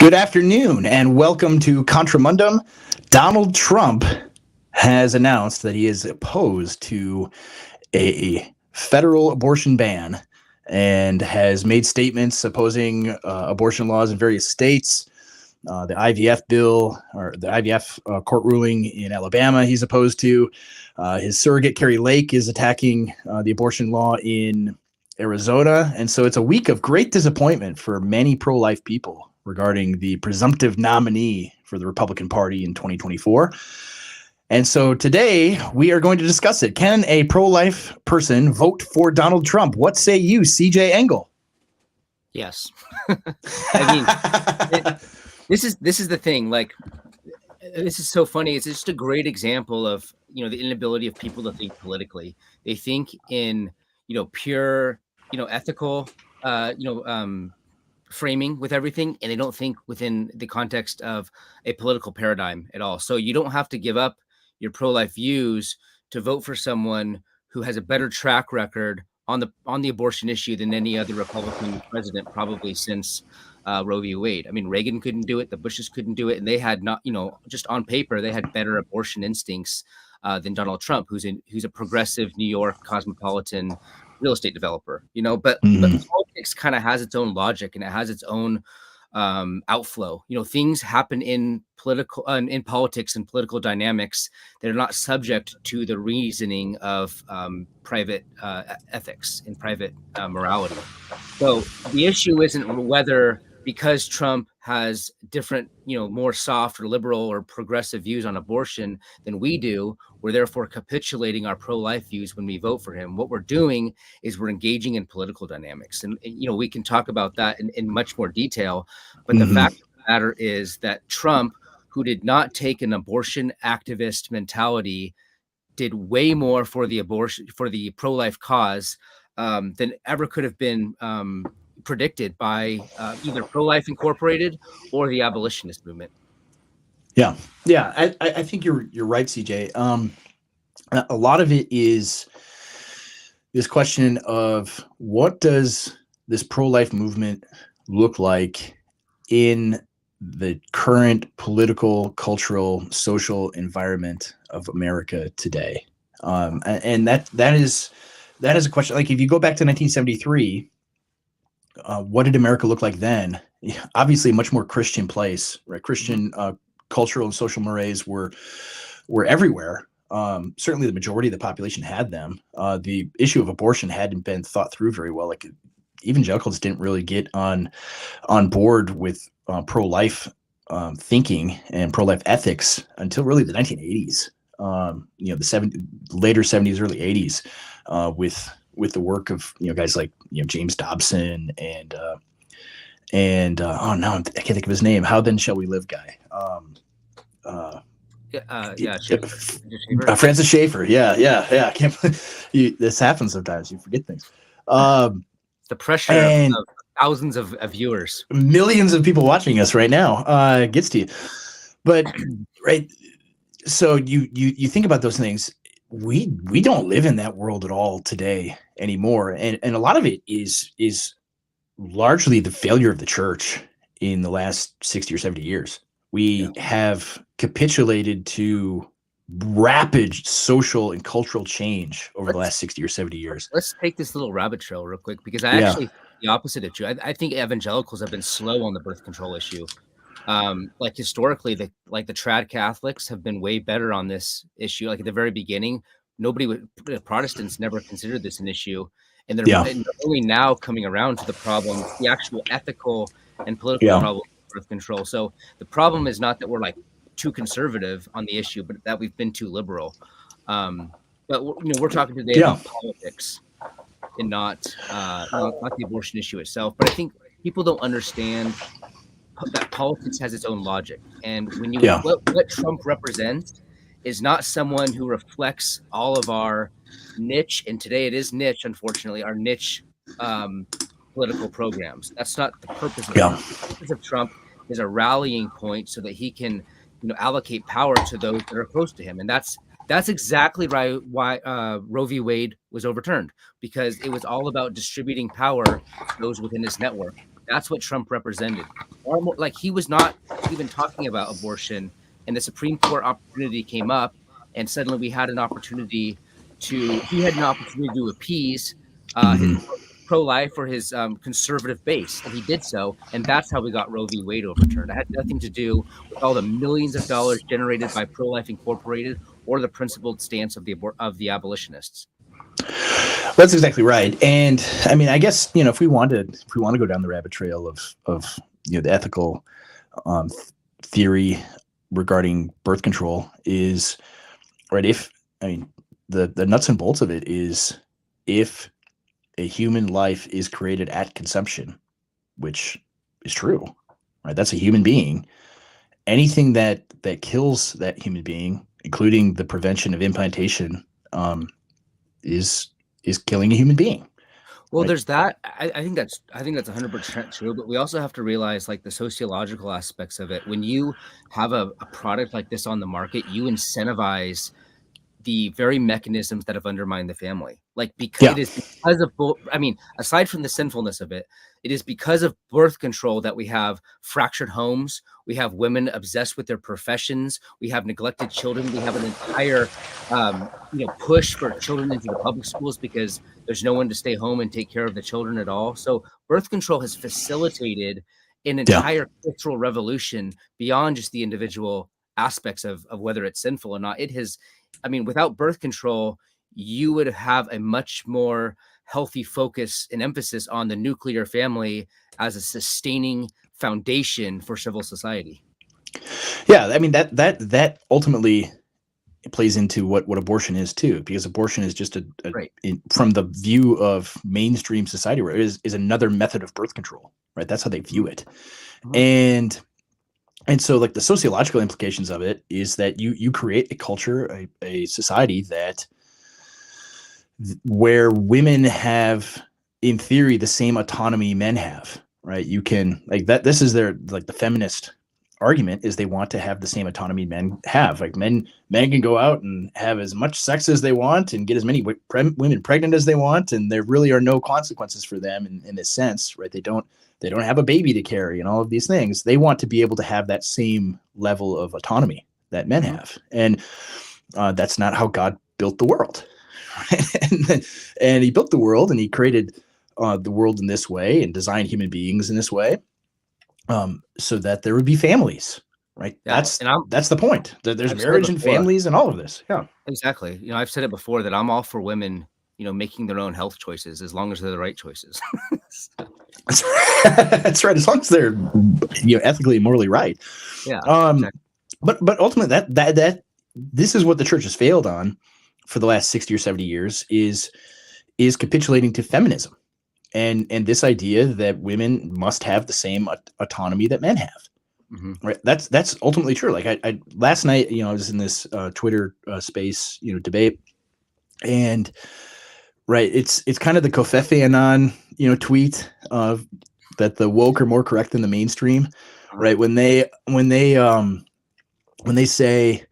Good afternoon and welcome to Contramundum. Donald Trump has announced that he is opposed to a federal abortion ban and has made statements opposing abortion laws in various states. The IVF bill or the IVF court ruling in Alabama he's opposed to. His surrogate Kari Lake is attacking the abortion law in Arizona. And so it's a week of great disappointment for many pro-life people regarding the presumptive nominee for the Republican Party in 2024. And so today we are going to discuss it. Can a pro-life person vote for Donald Trump? What say you, CJ Engel? Yes. I mean, this is the thing. Like, this is so funny. It's just a great example of, the inability of people to think politically. They think in, pure, ethical, framing with everything, and they don't think within the context of a political paradigm at all. So you don't have to give up your pro-life views to vote for someone who has a better track record on the abortion issue than any other Republican president probably since Roe v. Wade. I mean, Reagan couldn't do it, the Bushes couldn't do it, and they had not, just on paper, they had better abortion instincts than Donald Trump, who's a progressive New York cosmopolitan real estate developer, but politics kind of has its own logic and it has its own outflow. Things happen in politics and political dynamics that are not subject to the reasoning of private ethics and private morality. So the issue isn't whether, because Trump has different, more soft or liberal or progressive views on abortion than we do, we're therefore capitulating our pro-life views when we vote for him. What we're doing is we're engaging in political dynamics. And, we can talk about that in much more detail. But the fact of the matter is that Trump, who did not take an abortion activist mentality, did way more for the pro-life cause than ever could have been predicted by either Pro-Life Incorporated or the abolitionist movement. Yeah. I think you're right, CJ. A lot of it is this question of what does this pro-life movement look like in the current political, cultural, social environment of America today, and that is a question. Like, if you go back to 1973. What did America look like then? Obviously, a much more Christian place, right? Christian cultural and social mores were everywhere. Certainly, the majority of the population had them. The issue of abortion hadn't been thought through very well. Like, evangelicals didn't really get on board with pro-life thinking and pro-life ethics until really the 1980s. Later 70s, early 80s, with the work of guys like James Dobson and oh no, I can't think of his name. How Then Shall We Live guy. Francis Schaeffer. Yeah. I can't believe this happens sometimes. You forget things. The pressure of thousands of viewers, millions of people watching us right now gets to you. But right, so you think about those things. We don't live in that world at all today anymore, and a lot of it is largely the failure of the church in the last 60 or 70 years. We have capitulated to rapid social and cultural change over the last 60 or 70 years. Let's take this little rabbit trail real quick, because I actually think the opposite of you. I think evangelicals have been slow on the birth control issue. Like, historically, the trad Catholics have been way better on this issue. Like, at the very beginning, Protestants never considered this an issue, and they're only now coming around to the problem, the actual ethical and political problem of birth control. So the problem is not that we're like too conservative on the issue, but that we've been too liberal. But we're talking today about politics and not the abortion issue itself. But I think people don't understand that politics has its own logic, and when what Trump represents is not someone who reflects all of our niche, and today it is niche, unfortunately, our niche political programs. That's not the purpose of Trump. The purpose of Trump is a rallying point so that he can allocate power to those that are close to him, and that's exactly why Roe v. Wade was overturned, because it was all about distributing power to those within his network. That's what Trump represented. Like, he was not even talking about abortion, and the Supreme Court opportunity came up, and suddenly he had an opportunity to appease his pro-life or his conservative base, and he did so, and that's how we got Roe v. Wade overturned. It had nothing to do with all the millions of dollars generated by Pro-Life Incorporated or the principled stance of the abolitionists. That's exactly right. And I mean, I guess, if we want to go down the rabbit trail of the ethical theory regarding birth control is right. The nuts and bolts of it is, if a human life is created at conception, which is true, right? That's a human being. Anything that kills that human being, including the prevention of implantation, is killing a human being. Well, right? There's that. I think that's 100% true. But we also have to realize, like, the sociological aspects of it. When you have a product like this on the market, you incentivize the very mechanisms that have undermined the family. Like, it is because of, aside from the sinfulness of it, it is because of birth control that we have fractured homes. We have women obsessed with their professions. We have neglected children. We have an entire, push for children into the public schools because there's no one to stay home and take care of the children at all. So birth control has facilitated an entire cultural revolution beyond just the individual aspects of whether it's sinful or not. It has, without birth control, you would have a much more healthy focus and emphasis on the nuclear family as a sustaining foundation for civil society. Yeah, that ultimately plays into what abortion is too, because abortion is just from the view of mainstream society, where it is another method of birth control, right? That's how they view it. Mm-hmm. And so, like, the sociological implications of it is that you create a culture, a society where women have, in theory, the same autonomy men have, right? You can, like, that. This is their, like, the feminist argument is they want to have the same autonomy men have. Like, men can go out and have as much sex as they want and get as many women pregnant as they want, and there really are no consequences for them in this sense, right? They don't have a baby to carry and all of these things. They want to be able to have that same level of autonomy that men have. And that's not how God built the world. and he built the world, and he created the world in this way and designed human beings in this way, so that there would be families, right? Yeah, that's the point. There's marriage and families and all of this. Yeah, exactly. I've said it before that I'm all for women, making their own health choices as long as they're the right choices. That's right. As long as they're ethically and morally right. Yeah. Exactly. But ultimately, that this is what the church has failed on for the last 60 or 70 years is capitulating to feminism and this idea that women must have the same autonomy that men have. Mm-hmm. Right. That's ultimately true. Like, I last night, I was in this Twitter space, debate, and right, it's kind of the Kofi Annan, tweet of that the woke are more correct than the mainstream, right? When they say,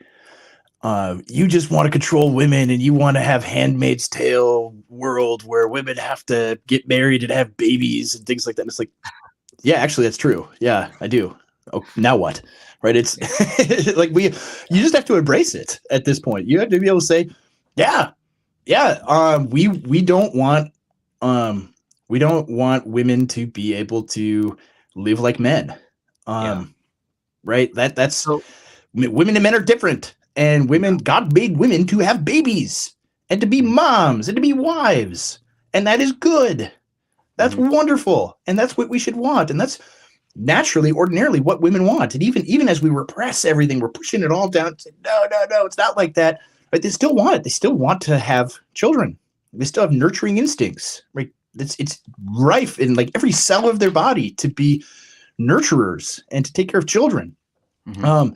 you just want to control women and you want to have Handmaid's Tale world where women have to get married and have babies and things like that. And it's like, yeah, actually, that's true. Yeah, I do. Oh, now what? Right? It's like you just have to embrace it at this point. You have to be able to say, yeah. We don't want women to be able to live like men. Right? That's so, women and men are different. And God made women to have babies and to be moms and to be wives. And that is good. That's wonderful. And that's what we should want. And that's naturally, ordinarily what women want. And even as we repress everything, we're pushing it all down. No, it's not like that. But they still want it. They still want to have children. They still have nurturing instincts, right? It's rife in, like, every cell of their body to be nurturers and to take care of children. Mm-hmm.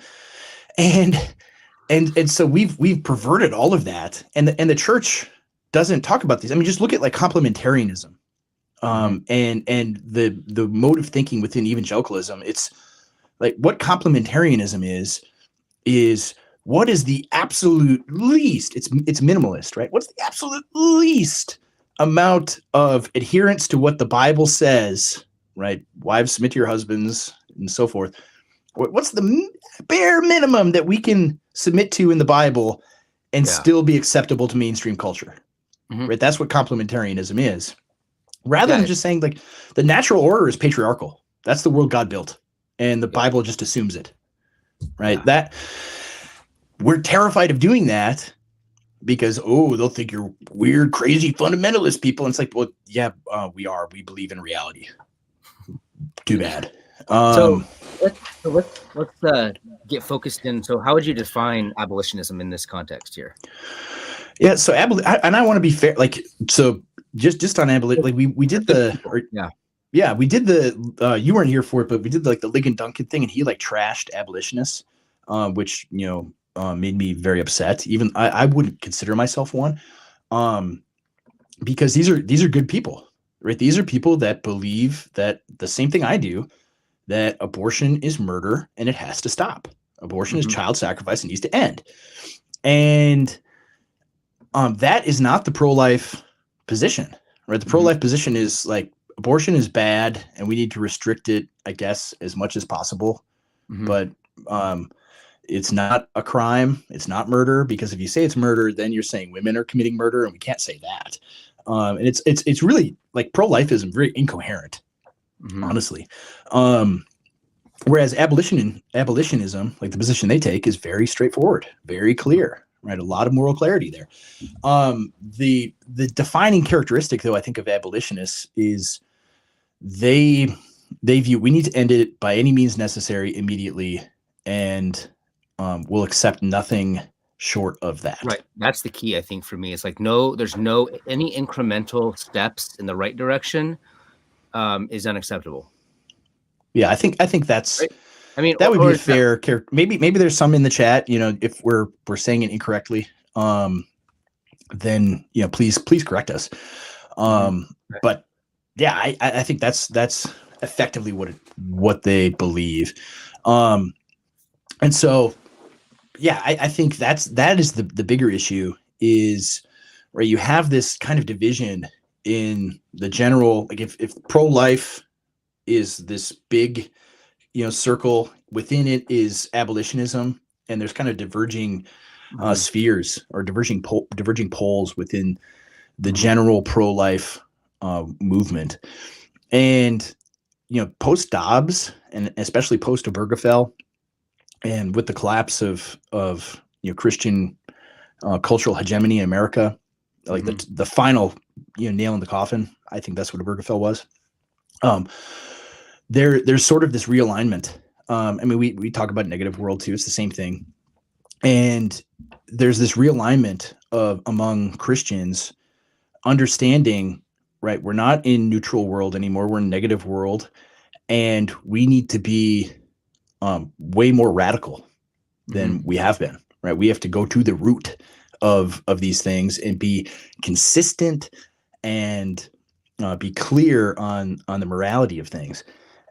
And so we've perverted all of that, and the church doesn't talk about these. Just look at, like, complementarianism, and the mode of thinking within evangelicalism. It's like, what complementarianism is what is the absolute least? It's minimalist, right? What's the absolute least amount of adherence to what the Bible says right? Wives, submit to your husbands, and so forth. What's the bare minimum that we can submit to in the Bible and still be acceptable to mainstream culture? Right? That's what complementarianism is. Rather than just saying like the natural order is patriarchal. That's the world God built, and the Bible just assumes it. Right? That we're terrified of doing that because they'll think you're weird, crazy fundamentalist people. And it's like, well, yeah, we are. We believe in reality. Too bad. So let's get focused in. So how would you define abolitionism in this context here? Yeah. So and I want to be fair. Like, so just on abolition, like we did we did the you weren't here for it, but we did like the Ligon Duncan thing, and he like trashed abolitionists, which made me very upset. Even I wouldn't consider myself one, because these are good people, right? These are people that believe that the same thing I do, that abortion is murder and it has to stop. Abortion is child sacrifice and needs to end. And that is not the pro-life position, right? The pro-life position is like abortion is bad and we need to restrict it, I guess, as much as possible. But it's not a crime. It's not murder, because if you say it's murder, then you're saying women are committing murder, and we can't say that. And it's really like pro-lifism, very incoherent, honestly. Whereas abolitionism, like the position they take, is very straightforward, very clear, right? A lot of moral clarity there. The defining characteristic, though, I think of abolitionists is they view we need to end it by any means necessary immediately, and will accept nothing short of that. Right. That's the key, I think, for me. It's like there's any incremental steps in the right direction is unacceptable. Yeah, I think that's. Right? I mean, that would be a fair character. Maybe there's some in the chat. If we're saying it incorrectly, then please correct us. But yeah, I think that's effectively what they believe. And so, yeah, I think that is the bigger issue is where you have this kind of division in the general, like if pro-life is this big, circle, within it is abolitionism, and there's kind of diverging spheres or diverging poles within the general pro-life movement. And post Dobbs, and especially post Obergefell, and with the collapse of Christian cultural hegemony in America, like the final nail in the coffin, I think that's what Obergefell was. There's sort of this realignment. I mean, we talk about negative world too. It's the same thing. And there's this realignment among Christians understanding, right, we're not in neutral world anymore. We're in negative world, and we need to be way more radical than we have been, right? We have to go to the root of these things and be consistent and be clear on the morality of things.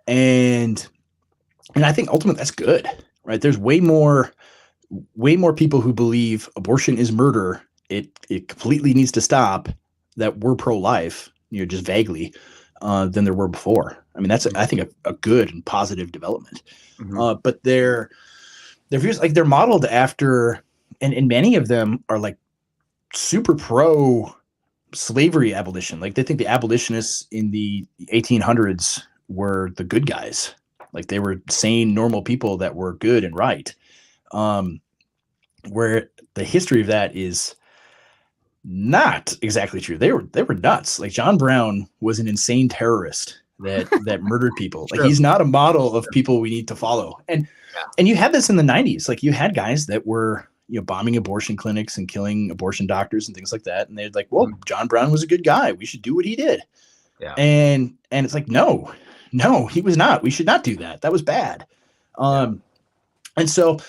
And I think ultimately that's good, right? There's way more people who believe abortion is murder. It completely needs to stop, that we're pro-life, just vaguely, than there were before. I mean, that's I think a good and positive development. But their views, like they're modeled after, and many of them are like super pro slavery abolition. Like they think the abolitionists in the 1800s were the good guys. Like they were sane, normal people that were good and right. Where the history of that is not exactly true. They were nuts. Like John Brown was an insane terrorist that murdered people. Like he's not a model of people we need to follow. And you had this in the 90s. Like you had guys that were bombing abortion clinics and killing abortion doctors and things like that. And they're like, well, John Brown was a good guy. We should do what he did. Yeah. And it's like, no, he was not. We should not do that. That was bad. And so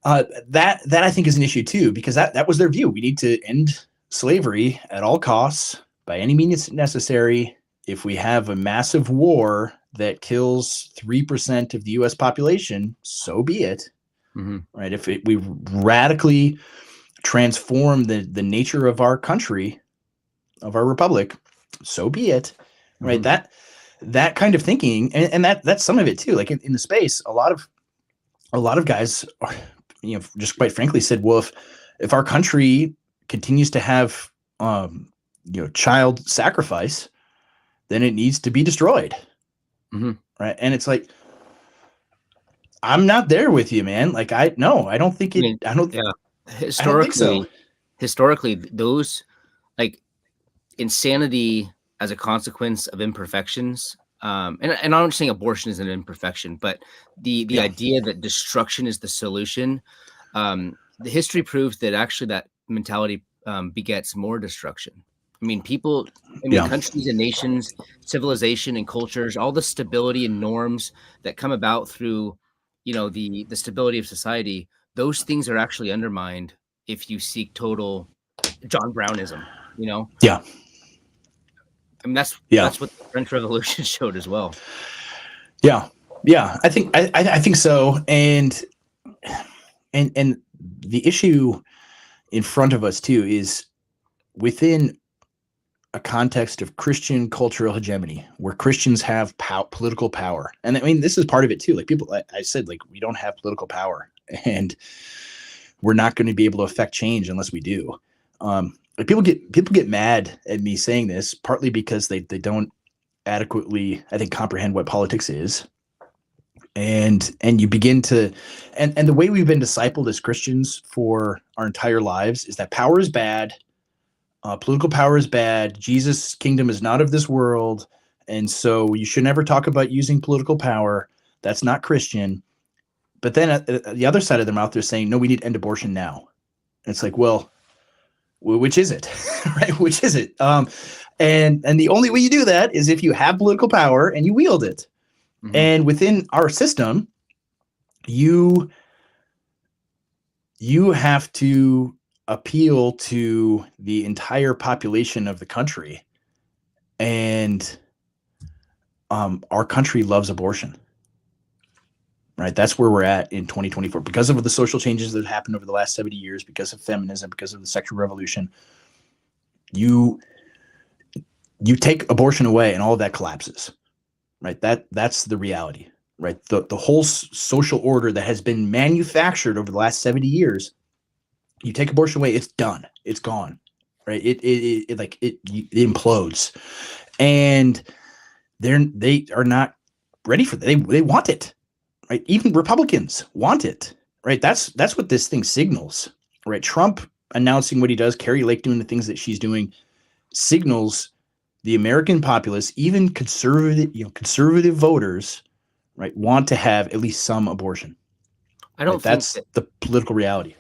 that I think is an issue too, because that was their view. We need to end slavery at all costs by any means necessary. If we have a massive war that kills 3% of the U.S. population, so be it. Right? If we radically transform the nature of our country, of our republic, so be it. Right? that kind of thinking, and that's some of it too. Like in the space, a lot of guys are, just quite frankly said, well, if our country continues to have child sacrifice, then it needs to be destroyed. Mm-hmm. Right. And it's like, I'm not there with you, man. Like, I don't think it, I don't think so. Historically, those, like, insanity as a consequence of imperfections, and I'm not saying abortion is an imperfection, but the idea that destruction is the solution, the history proves that actually that mentality begets more destruction. I mean, countries and nations, civilization and cultures, all the stability and norms that come about through, the stability of society, those things are actually undermined if you seek total John Brownism, Yeah. I mean, that's what the French Revolution showed as well. Yeah. Yeah. I think so. And the issue in front of us too is within a context of Christian cultural hegemony, where Christians have political power. And I mean, this is part of it too. Like I said, like, we don't have political power, and we're not going to be able to affect change unless we do. People get mad at me saying this, partly because they don't adequately, I think, comprehend what politics is. And you begin to, and the way we've been discipled as Christians for our entire lives is that power is bad. Political power is bad. Jesus' kingdom is not of this world. And so you should never talk about using political power. That's not Christian. But then at the other side of their mouth, they're saying, no, we need to end abortion now. And it's like, well, which is it? Right? Which is it? And the only way you do that is if you have political power and you wield it. Mm-hmm. And within our system, you have to appeal to the entire population of the country, and our country loves abortion. Right, that's where we're at in 2024 because of the social changes that have happened over the last 70 years, because of feminism, because of the sexual revolution. You take abortion away, and all of that collapses. Right, that's the reality. Right, the whole social order that has been manufactured over the last 70 years. You take abortion away, it's done. It's gone. Right? It implodes, and they are not ready for that. They want it. Right? Even Republicans want it. Right? That's what this thing signals. Right? Trump announcing what he does, Kari Lake doing the things that she's doing, signals the American populace, even conservative voters, right, want to have at least some abortion. I don't. Right? That's the political reality.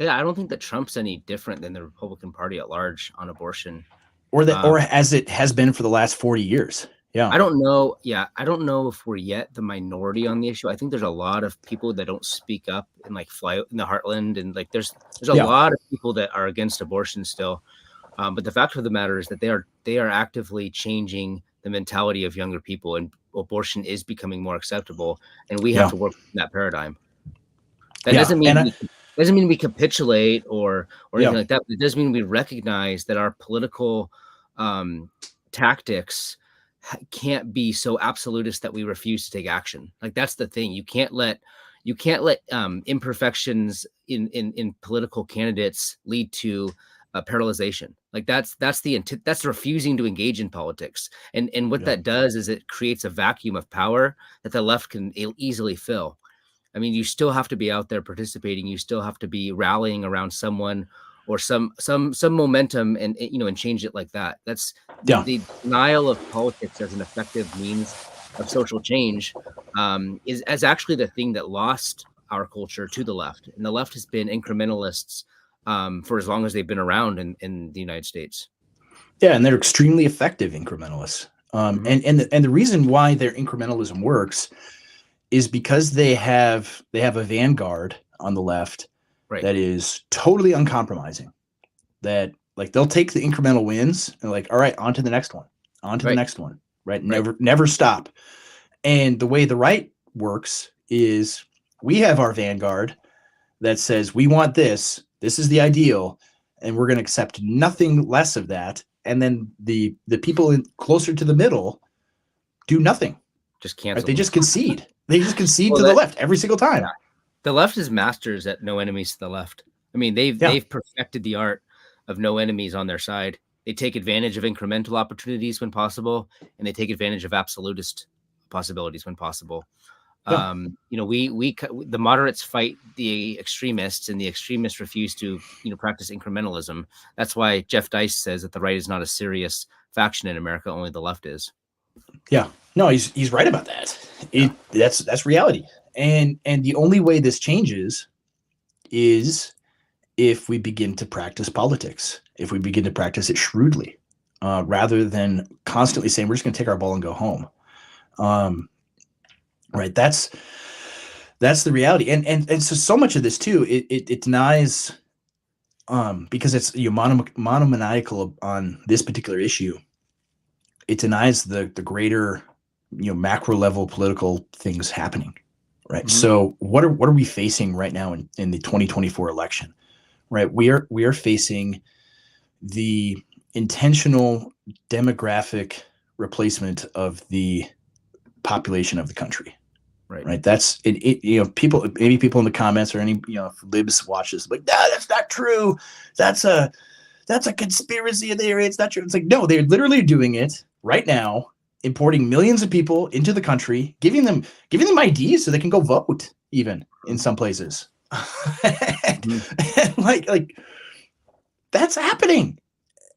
Yeah, I don't think that Trump's any different than the Republican Party at large on abortion, or as it has been for the last 40 years. Yeah, I don't know. Yeah, I don't know if we're yet the minority on the issue. I think there's a lot of people that don't speak up and like fly in the heartland, and like there's a lot of people that are against abortion still. But the fact of the matter is that they are actively changing the mentality of younger people, and abortion is becoming more acceptable, and we have to work in that paradigm. That doesn't mean we capitulate or anything like that. But it does mean we recognize that our political tactics can't be so absolutist that we refuse to take action. Like, that's the thing. You can't let imperfections in political candidates lead to paralyzation. Like that's refusing to engage in politics. And what that does is it creates a vacuum of power that the left can easily fill. I mean, you still have to be out there participating. You still have to be rallying around someone or some momentum and change it like that. That's the denial of politics as an effective means of social change is actually the thing that lost our culture to the left. And the left has been incrementalists for as long as they've been around in the United States. Yeah, and they're extremely effective incrementalists. And the reason why their incrementalism works is because they have a vanguard on the left that is totally uncompromising. That like they'll take the incremental wins and like, all right, on to the next one, the next one, right? Never stop. And the way the right works is we have our vanguard that says we want this is the ideal, and we're going to accept nothing less of that. And then the people closer to the middle do nothing. Just Right? cancel. They just concede. They just concede Well, to the left every single time. Yeah. The left is masters at no enemies to the left. I mean, they've perfected the art of no enemies on their side. They take advantage of incremental opportunities when possible, and they take advantage of absolutist possibilities when possible. Yeah. The moderates fight the extremists, and the extremists refuse to, practice incrementalism. That's why Jeff Dice says that the right is not a serious faction in America; only the left is. Yeah, no, he's right about that. That's reality, and the only way this changes is if we begin to practice politics, if we begin to practice it shrewdly, rather than constantly saying we're just going to take our ball and go home. Right, that's the reality, and so much of this too, it denies, because it's monomaniacal on this particular issue. It denies the greater, macro level political things happening, right? Mm-hmm. So what are we facing right now in the 2024 election, right? We are facing the intentional demographic replacement of the population of the country. Right. That's it. Maybe people in the comments or any, if libs watch this, like, no, that's not true. That's a conspiracy theory. It's not true. It's like, no, they're literally doing it right now, importing millions of people into the country, giving them IDs so they can go vote, even in some places. and like that's happening.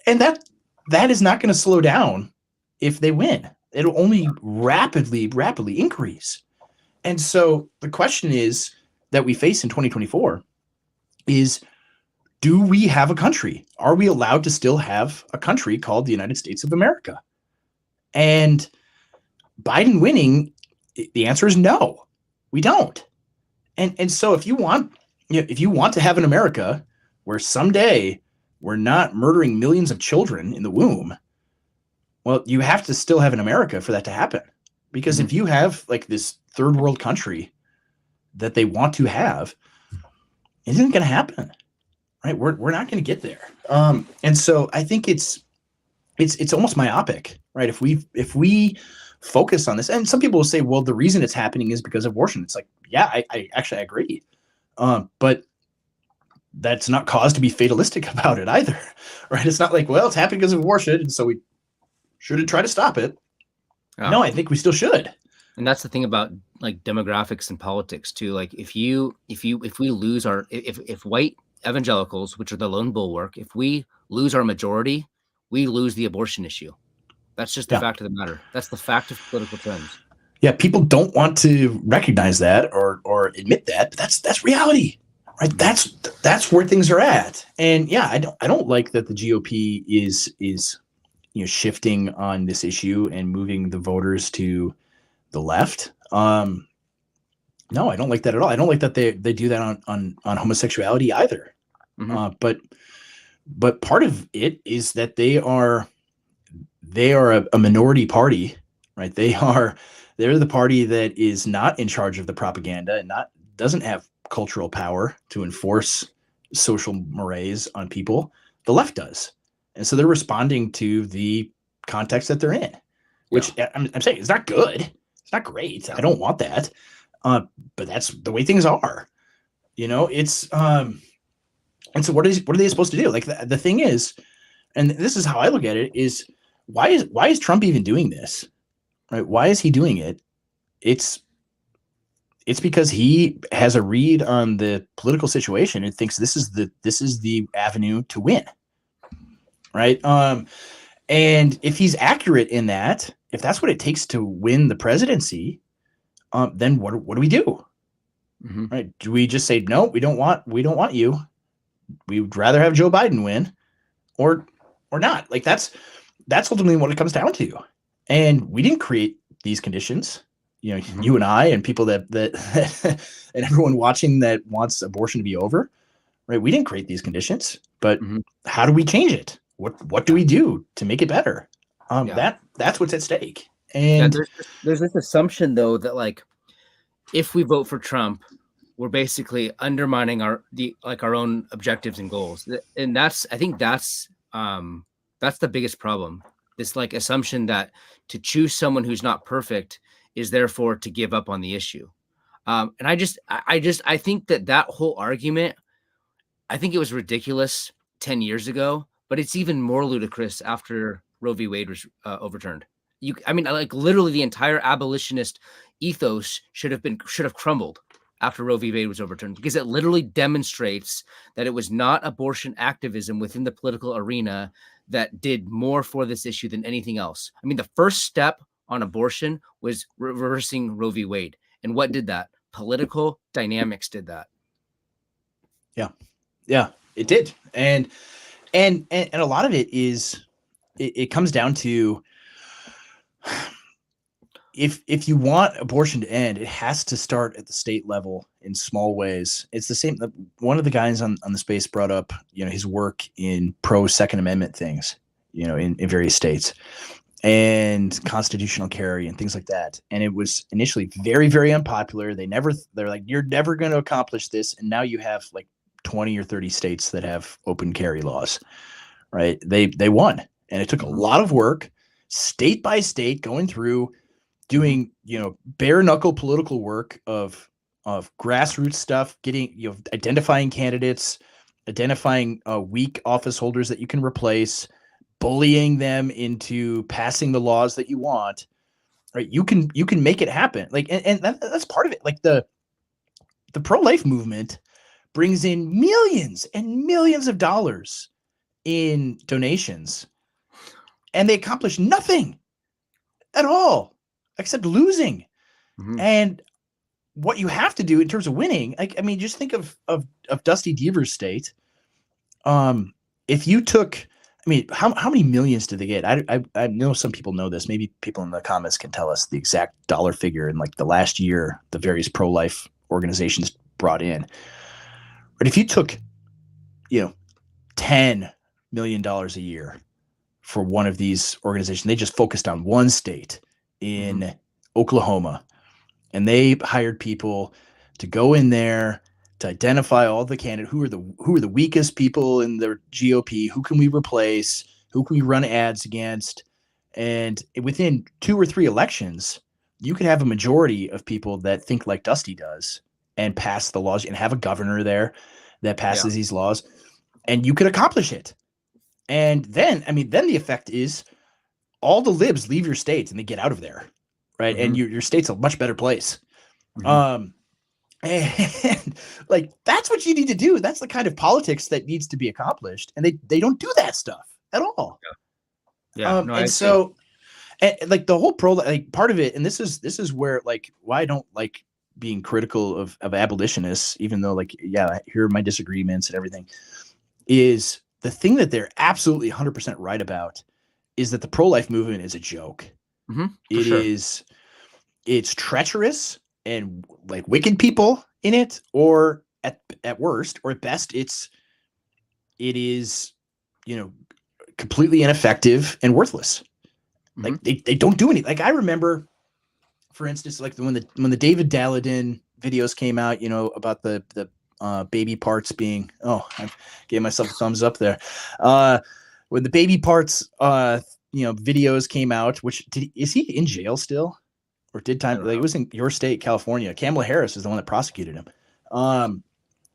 And that is not going to slow down if they win. It'll only rapidly increase. And so the question is that we face in 2024 is, do we have a country? Are we allowed to still have a country called the United States of America? And Biden winning, the answer is no, we don't. And so if you want to have an America where someday we're not murdering millions of children in the womb, well, you have to still have an America for that to happen. Because if you have like this third world country that they want to have, it isn't going to happen, right? We're not going to get there. And so I think it's almost myopic, right? If we focus on this, and some people will say, well, the reason it's happening is because of abortion. It's like, yeah, I actually agree. But that's not cause to be fatalistic about it either, right? It's not like, well, it's happening because of abortion, and so we shouldn't try to stop it. Oh. No, I think we still should. And that's the thing about like demographics and politics too. Like if we lose if white evangelicals, which are the lone bulwark, if we lose our majority, we lose the abortion issue. That's just the fact of the matter. That's the fact of political trends. Yeah, people don't want to recognize that or admit that, but that's reality, right? That's where things are at. And yeah, I don't like that the GOP is shifting on this issue and moving the voters to the left. No, I don't like that at all. I don't like that they do that on homosexuality either. Mm-hmm. But part of it is that they are a minority party, right? They're the party that is not in charge of the propaganda and doesn't have cultural power to enforce social mores on people. The left does. And so they're responding to the context that they're in, which I'm saying is not good. It's not great. I don't want that. But that's the way things are. It's and so what are they supposed to do? Like the thing is, and this is how I look at it, is why is Trump even doing this? Right? Why is he doing it? It's because he has a read on the political situation and thinks this is the avenue to win. Right. And if he's accurate in that, if that's what it takes to win the presidency, then what do we do? Mm-hmm. Right. Do we just say, no, we don't want you. We'd rather have Joe Biden win or not. Like that's ultimately what it comes down to. And we didn't create these conditions, mm-hmm. You and I and people that and everyone watching that wants abortion to be over. Right. We didn't create these conditions, but mm-hmm. How do we change it? What do we do to make it better? That's what's at stake. And there's this assumption though that like if we vote for Trump, we're basically undermining our own objectives and goals. And I think that's the biggest problem this like assumption that to choose someone who's not perfect is therefore to give up on the issue. And I think that whole argument, I think it was ridiculous 10 years ago, but it's even more ludicrous after Roe v. Wade was overturned. I mean, like literally the entire abolitionist ethos should have crumbled after Roe v. Wade was overturned, because it literally demonstrates that it was not abortion activism within the political arena that did more for this issue than anything else. I mean, the first step on abortion was reversing Roe v. Wade. And what did that? Political dynamics did that. Yeah, it did. And a lot of it is, it comes down to, if you want abortion to end, it has to start at the state level in small ways. It's the same. One of the guys on the space brought up, his work in pro Second Amendment things, in various states, and constitutional carry and things like that. And it was initially very, very unpopular. They're like, you're never going to accomplish this. And now you have like 20 or 30 states that have open carry laws, right? They won. And it took a lot of work, state by state, going through, doing, bare knuckle political work of grassroots stuff, getting, identifying candidates, identifying weak office holders that you can replace, bullying them into passing the laws that you want, right? You can make it happen. Like, and that's part of it. Like the pro-life movement brings in millions and millions of dollars in donations, and they accomplish nothing at all except losing. Mm-hmm. And what you have to do in terms of winning, just think of Dusty Deaver's state. If you took, how many millions did they get? I know some people know this. Maybe people in the comments can tell us the exact dollar figure in like the last year the various pro-life organizations brought in. But if you took, $10 million a year for one of these organizations, they just focused on one state in Oklahoma, and they hired people to go in there to identify all the candidates, who are the weakest people in the GOP, who can we replace, who can we run ads against, and within 2 or 3 elections, you could have a majority of people that think like Dusty does and pass the laws, and have a governor there that passes these laws, and you could accomplish it. And then, then the effect is all the libs leave your states and they get out of there, right? Mm-hmm. And your state's a much better place. Mm-hmm. And like, that's what you need to do. That's the kind of politics that needs to be accomplished. And they don't do that stuff at all. So like the whole part of it, and this is where like why I don't like being critical of abolitionists, even though here are my disagreements and everything, is the thing that they're absolutely 100% right about is that the pro-life movement is a joke. Mm-hmm, it's treacherous and like wicked people in it, or at worst, or at best, it is, completely ineffective and worthless. Mm-hmm. Like they don't do anything. Like I remember, for instance, like when the David Dalladin videos came out, about the baby parts being, I gave myself a thumbs up there. When the baby parts, videos came out, is he in jail still, or did time? Like it was in your state, California. Kamala Harris is the one that prosecuted him.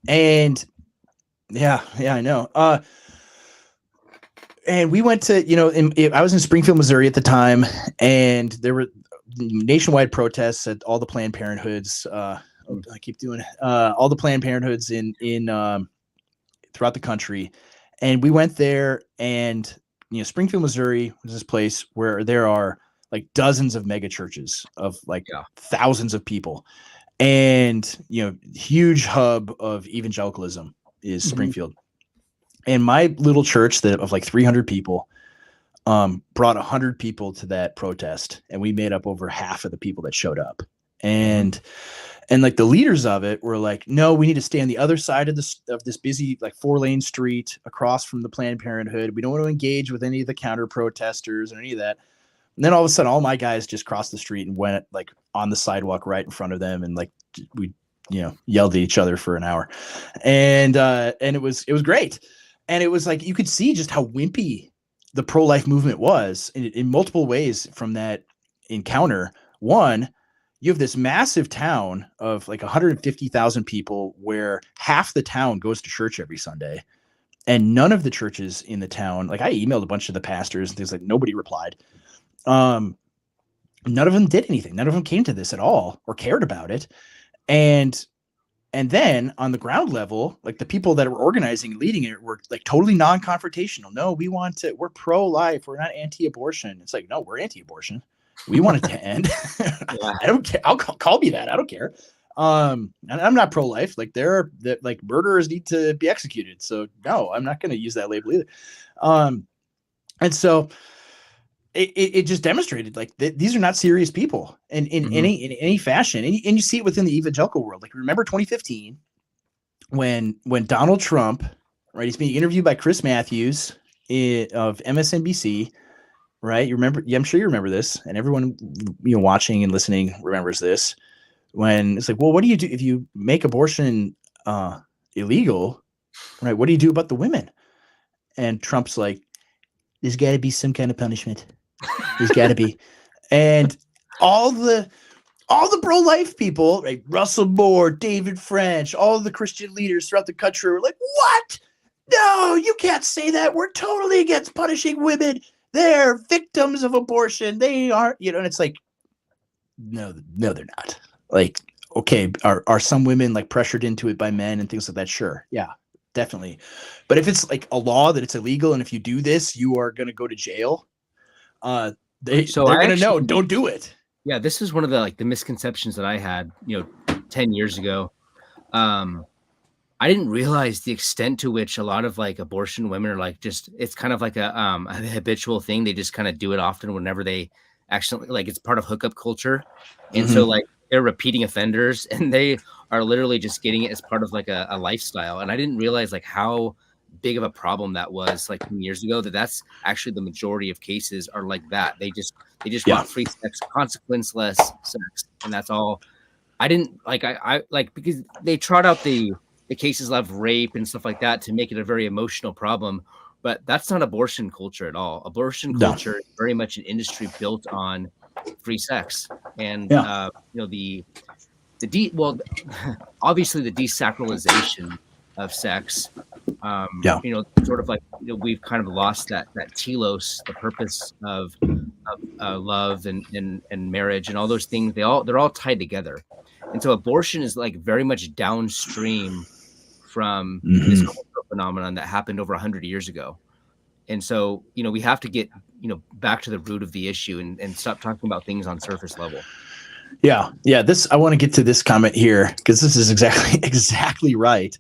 And yeah, I know. And we went to, I was in Springfield, Missouri at the time, and there were nationwide protests at all the Planned Parenthoods. I keep doing it. All the Planned Parenthoods in throughout the country, and we went there. And Springfield, Missouri was this place where there are like dozens of mega churches of thousands of people, and huge hub of evangelicalism is Springfield. And my little church of like 300 people brought 100 people to that protest, and we made up over half of the people that showed up. And like the leaders of it were like, no, we need to stay on the other side of this busy like 4-lane street across from the Planned Parenthood. We don't want to engage with any of the counter protesters or any of that. And then all of a sudden, all my guys just crossed the street and went like on the sidewalk right in front of them, and like we yelled at each other for an hour, and it was great. And it was like you could see just how wimpy the pro-life movement was in multiple ways from that encounter. One, you have this massive town of like 150,000 people where half the town goes to church every Sunday, and none of the churches in the town, like I emailed a bunch of the pastors and things, like nobody replied. None of them did anything. None of them came to this at all or cared about it. And then on the ground level, like the people that were organizing and leading it were like totally non-confrontational. No, we're pro-life. We're not anti-abortion. It's like, no, we're anti-abortion. We want it to end. Yeah. I don't care. I'll call me that. I don't care. And I'm not pro-life. Like like murderers need to be executed. So no, I'm not going to use that label either. And so it just demonstrated like these are not serious people in any fashion. And you see it within the evangelical world. Like remember 2015 when Donald Trump, right? He's being interviewed by Chris Matthews of MSNBC. Right. You remember? Yeah, I'm sure you remember this, and everyone, watching and listening remembers this. When it's like, well, what do you do if you make abortion illegal? Right. What do you do about the women? And Trump's like, there's got to be some kind of punishment. There's got to be. And all the pro-life people, right? Russell Moore, David French, all the Christian leaders throughout the country were like, what? No, you can't say that. We're totally against punishing women. They're victims of abortion. They aren't, and it's like, no, they're not. Like, okay, are some women like pressured into it by men and things like that? Sure. Yeah, definitely. But if it's like a law that it's illegal, and if you do this, you are going to go to jail. They're going to know, don't do it. Yeah. This is one of the misconceptions that I had, 10 years ago. I didn't realize the extent to which a lot of like abortion women are like, it's kind of like a habitual thing. They just kind of do it often whenever they accidentally, like it's part of hookup culture. And so like they're repeating offenders and they are literally just getting it as part of like a lifestyle. And I didn't realize like how big of a problem that was like 10 years ago, that's actually the majority of cases are like that. They just want free sex, consequenceless sex. And that's all. I didn't like, I like, because they trot out the cases of rape and stuff like that to make it a very emotional problem, but that's not abortion culture at all. Abortion culture is very much an industry built on free sex, and obviously the desacralization of sex. Sort of like we've kind of lost that telos, the purpose of love and marriage and all those things. They're all tied together, and so abortion is like very much downstream from this cultural phenomenon that happened over 100 years ago. And so, we have to get, back to the root of the issue and stop talking about things on surface level. Yeah. Yeah. I want to get to this comment here because this is exactly right.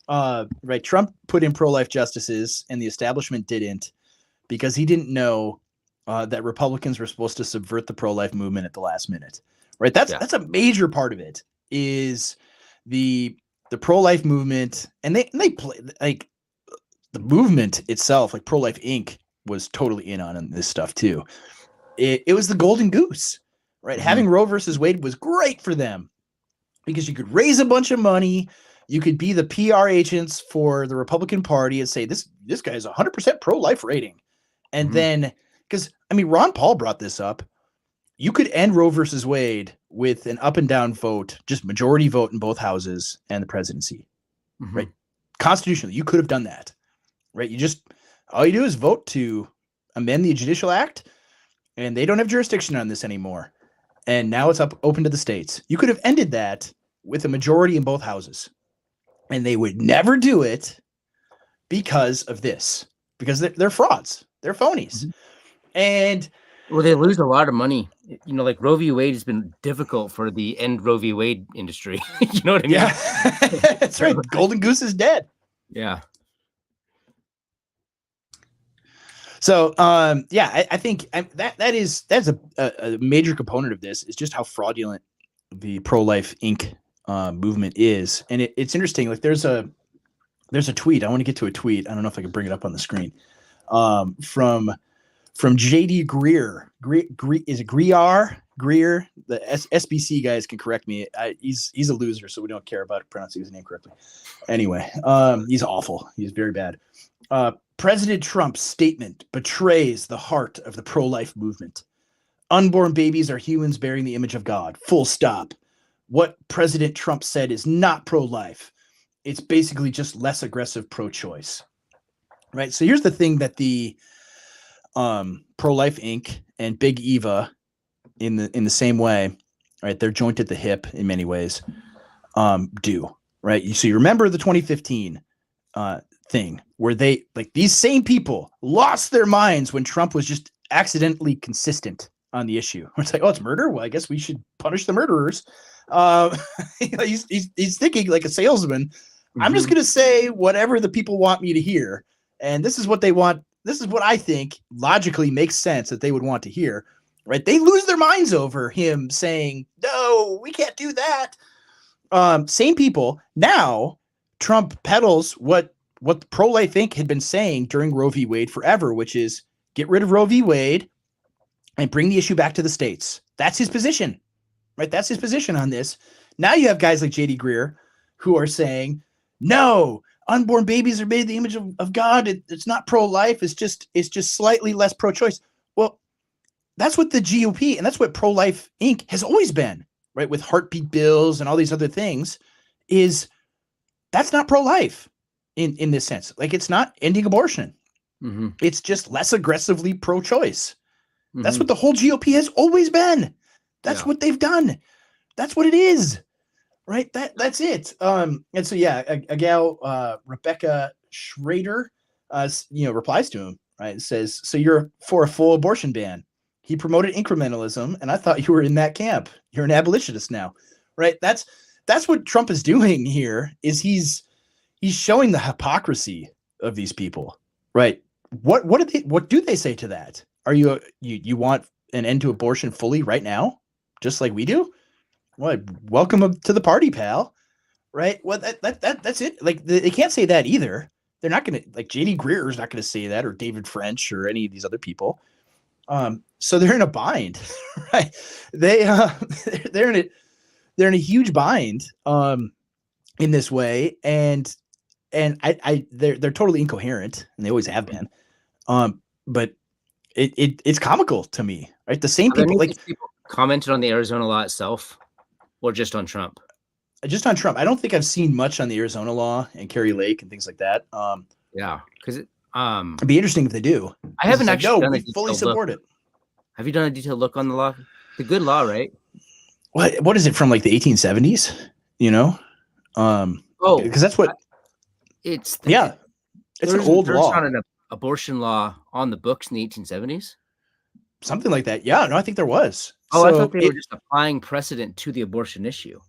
Right. Trump put in pro-life justices and the establishment didn't, because he didn't know that Republicans were supposed to subvert the pro-life movement at the last minute. Right. That's a major part of it, is the pro-life movement, and they play like the movement itself, like Prolife Inc. was totally in on this stuff too. It was the golden goose, right? Having Roe versus Wade was great for them because you could raise a bunch of money. You could be the PR agents for the Republican Party and say, this guy is 100% pro-life rating. And then, because Ron Paul brought this up, you could end Roe versus Wade with an up and down vote, just majority vote in both houses and the presidency, right? Constitutionally, you could have done that, right? All you do is vote to amend the Judicial Act, and they don't have jurisdiction on this anymore. And now it's open to the states. You could have ended that with a majority in both houses, and they would never do it because of this, because they're frauds. They're phonies. And well, they lose a lot of money. Like Roe v. Wade has been difficult for the end Roe v. Wade industry. You know what I mean? Yeah, that's right. Golden Goose is dead. Yeah. So, I think that's a major component of this, is just how fraudulent the Pro-Life Inc. Movement is. And it's interesting. Like there's a tweet. I want to get to a tweet. I don't know if I can bring it up on the screen. From JD Greer. Is it Greer? The SBC guys can correct me. He's a loser, so we don't care about pronouncing his name correctly. Anyway, he's awful. He's very bad. President Trump's statement betrays the heart of the pro-life movement. Unborn babies are humans bearing the image of God. Full stop. What President Trump said is not pro-life. It's basically just less aggressive pro-choice. Right? So here's the thing that the Prolife Inc. and Big Eva in the same way, right? They're joint at the hip in many ways, do, right? So you remember the 2015 thing where they, like, these same people lost their minds when Trump was just accidentally consistent on the issue. It's like, oh, it's murder? Well, I guess we should punish the murderers. He's thinking like a salesman. Mm-hmm. I'm just going to say whatever the people want me to hear. And this is what they want. This is what I think logically makes sense that they would want to hear, right? They lose their minds over him saying, no, we can't do that. Same people. Now Trump peddles what the Pro-Life Inc. had been saying during Roe v. Wade forever, which is get rid of Roe v. Wade and bring the issue back to the states. That's his position, right? That's his position on this. Now you have guys like J.D. Greer who are saying, no, unborn babies are made in the image of God. It's not pro-life. It's just slightly less pro-choice. Well, that's what the GOP and that's what Pro-Life Inc. has always been, right? With heartbeat bills and all these other things, is that's not pro-life in this sense. Like, it's not ending abortion. Mm-hmm. It's just less aggressively pro-choice. Mm-hmm. That's what the whole GOP has always been. That's what they've done. That's what it is. Right. That's it. And so, yeah, a gal, Rebecca Schrader, replies to him, right? It says, so you're for a full abortion ban. He promoted incrementalism, and I thought you were in that camp. You're an abolitionist now, right? That's what Trump is doing here, is he's showing the hypocrisy of these people, right? What do they say to that? Are you want an end to abortion fully right now, just like we do? Well, welcome to the party, pal. Right? Well, that's it. Like, they can't say that either. They're not going to, like, J.D. Greer is not going to say that, or David French, or any of these other people. So they're in a bind, right? They're in a huge bind in this way, and they're totally incoherent, and they always have been. But it's comical to me, right? The same people, like, people commented on the Arizona law itself, or just on Trump? Just on Trump. I don't think I've seen much on the Arizona law and Kari Lake and things like that. Yeah, because it'd be interesting if they do. I haven't actually done we fully support it. Have you done a detailed look on the law? It's a good law, right? What is it, from like the 1870s? Because that's what it's an old law. Not an abortion law on the books in the 1870s. Something like that. Yeah, no, I think there was. Oh, I thought they were just applying precedent to the abortion issue.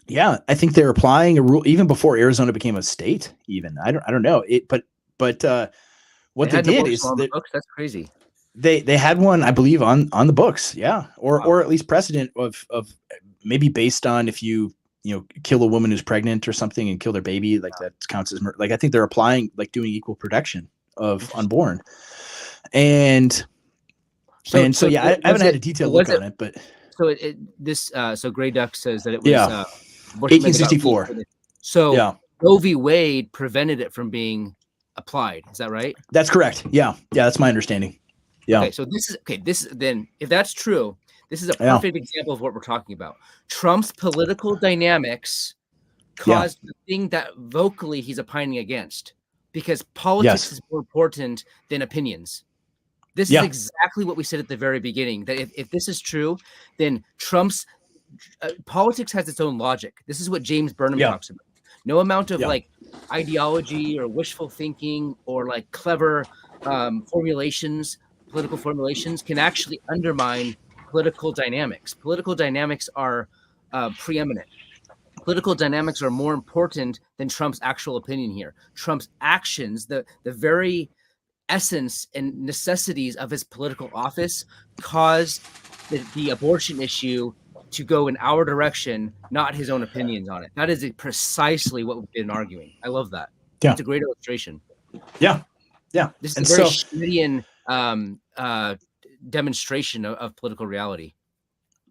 Yeah, I think they're applying a rule even before Arizona became a state. Even I don't know it, but what they did is that's crazy. They had one, I believe, on the books. Yeah, or at least precedent of maybe based on if you kill a woman who's pregnant or something and kill their baby, like that counts as murder. Like, I think they're applying, like, doing equal protection of unborn, and. So I haven't had a detailed look on it, but so Grey Duck says that it was 1864. So Roe v. Wade prevented it from being applied. Is that right? That's correct. Yeah, that's my understanding. Yeah. Okay, so this is then, if that's true, this is a perfect example of what we're talking about. Trump's political dynamics caused the thing that vocally he's opining against, because politics is more important than opinions. This is exactly what we said at the very beginning, that if this is true, then Trump's politics has its own logic. This is what James Burnham talks about. No amount of like ideology or wishful thinking or like clever political formulations can actually undermine political dynamics. Political dynamics are preeminent. Political dynamics are more important than Trump's actual opinion here. Trump's actions, the very essence and necessities of his political office, caused the abortion issue to go in our direction, not his own opinions on it. That is precisely what we've been arguing. I love that. Yeah. It's a great illustration. Yeah. This is a very Schmittian demonstration of political reality.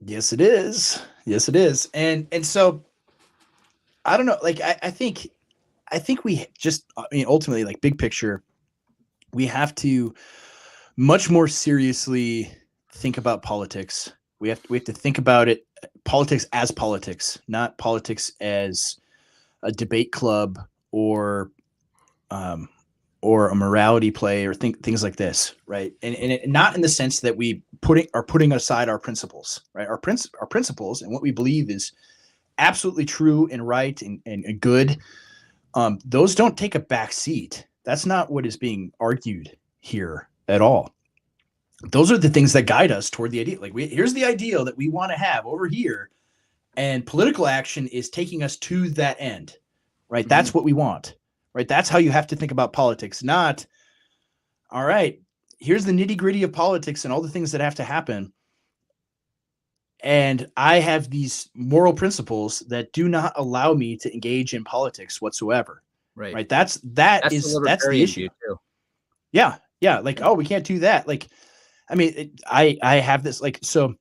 Yes, it is. And so I don't know. Like, I think we just, ultimately, like, big picture, we have to much more seriously think about politics. We have to think about it, politics as politics, not politics as a debate club or a morality play or things like this, right? And not in the sense that we are putting aside our principles, right? Our principles and what we believe is absolutely true and right and good. Those don't take a back seat. That's not what is being argued here at all. Those are the things that guide us toward the idea. Like, here's the ideal that we want to have over here, and political action is taking us to that end, right? Mm-hmm. That's what we want, right? That's how you have to think about politics. Not, all right, here's the nitty gritty of politics and all the things that have to happen, and I have these moral principles that do not allow me to engage in politics whatsoever. Right. That's the issue. Too. Yeah. Like, oh, we can't do that. Like, I mean, I have this, like, so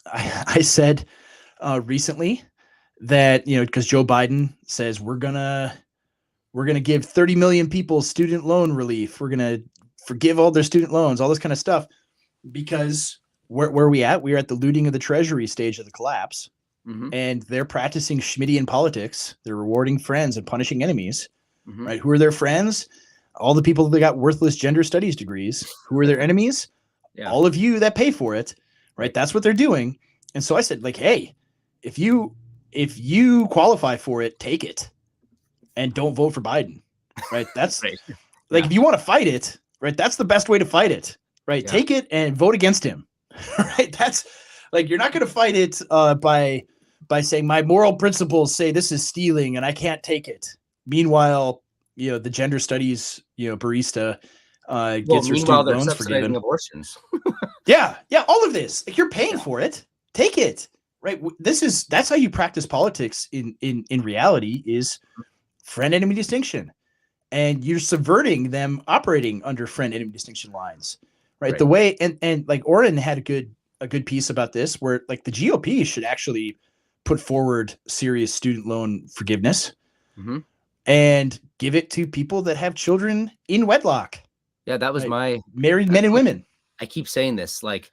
I said recently that, because Joe Biden says we're gonna give 30 million people student loan relief. We're gonna forgive all their student loans, all this kind of stuff, because where are we at? We're at the looting of the treasury stage of the collapse. Mm-hmm. And they're practicing Schmittian politics. They're rewarding friends and punishing enemies, mm-hmm. right? Who are their friends? All the people that got worthless gender studies degrees. Who are their enemies? Yeah. All of you that pay for it, right? That's what they're doing. And so I said, like, hey, if you qualify for it, take it and don't vote for Biden, right? That's right. Like, if you want to fight it, right? That's the best way to fight it, right? Yeah. Take it and vote against him, right? That's like, you're not going to fight it by saying my moral principles say this is stealing and I can't take it. Meanwhile, the gender studies, barista gets her student loans forgiven. Abortions. yeah, all of this. Like, you're paying for it. Take it. Right. That's how you practice politics in reality, is friend enemy distinction. And you're subverting them operating under friend enemy distinction lines. Right. The way and like Oren had a good piece about this, where like the GOP should actually put forward serious student loan forgiveness, mm-hmm. and give it to people that have children in wedlock. Yeah, that was my married men and women. I keep saying this, like,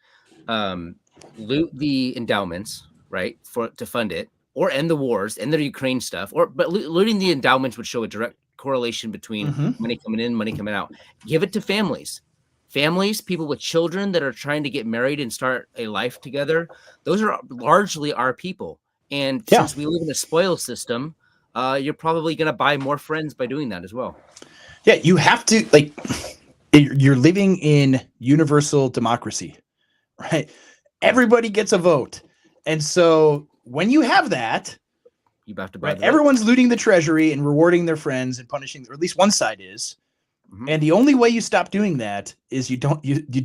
loot the endowments, right, to fund it, or end the wars, end the Ukraine stuff, but looting the endowments would show a direct correlation between mm-hmm. money coming in, money coming out. Give it to families, people with children that are trying to get married and start a life together. Those are largely our people. And since we live in a spoil system, you're probably going to buy more friends by doing that as well. Yeah, you have to, like, you're living in universal democracy, right? Everybody gets a vote. And so when you have that, you have to buy everyone's looting the treasury and rewarding their friends and punishing, or at least one side is. Mm-hmm. And the only way you stop doing that is you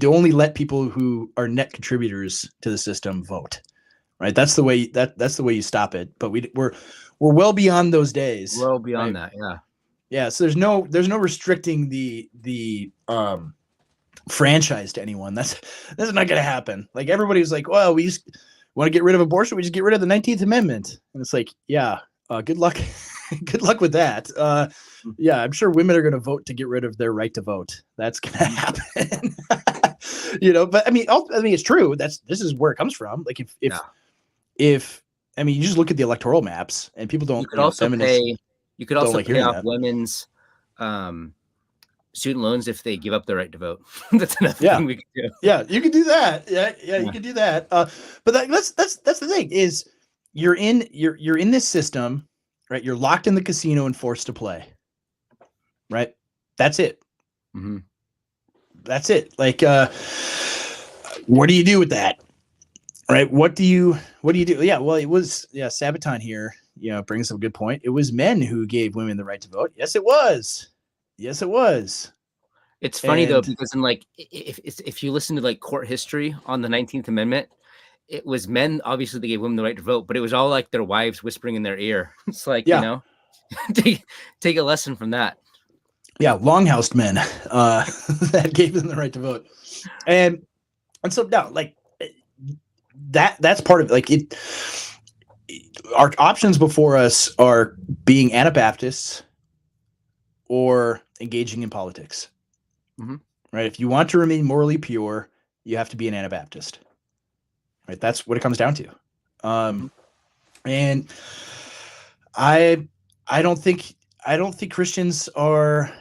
only let people who are net contributors to the system vote. Right. That's the way that's the way you stop it. But we're well beyond those days. Well beyond that. Yeah. Yeah. So there's no restricting the franchise to anyone. That's not going to happen. Like, everybody was like, well, we just want to get rid of abortion. We just get rid of the 19th Amendment. And it's like, yeah, good luck. Good luck with that. Yeah, I'm sure women are going to vote to get rid of their right to vote. That's going to happen. But I mean, it's true. This is where it comes from. Like, if you just look at the electoral maps, and people don't. You could also pay off women's student loans if they give up their right to vote. That's another thing we could do. Yeah, you could do that. Yeah, you could do that. But that's the thing, is you're in this system, right? You're locked in the casino and forced to play. Right. That's it. Mm-hmm. That's it. Like, what do you do with that? Right. What do you do? Yeah. Well, it was, Sabaton here, brings up a good point. It was men who gave women the right to vote. Yes, it was. It's funny though, because if you listen to like court history on the 19th Amendment, it was men. Obviously they gave women the right to vote, but it was all like their wives whispering in their ear. It's like, take a lesson from that. Yeah. Longhouse men, that gave them the right to vote. And so now, like, that's part of it. Like, our options before us are being Anabaptists or engaging in politics. right? If you want to remain morally pure, you have to be an Anabaptist, right? That's what it comes down to. And I don't think Christians are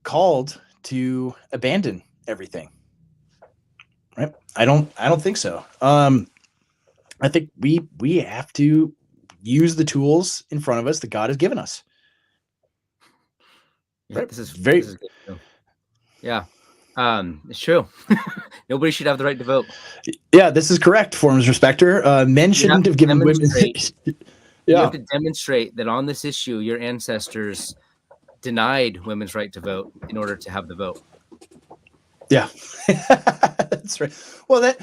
called to abandon everything, right? I don't think so. I think we have to use the tools in front of us that God has given us. Yeah, right? This is good. Yeah. It's true. Nobody should have the right to vote. Yeah, this is correct, Forms Respecter. Men shouldn't have given women. You have to demonstrate that on this issue, your ancestors denied women's right to vote in order to have the vote. Yeah, that's right. Well,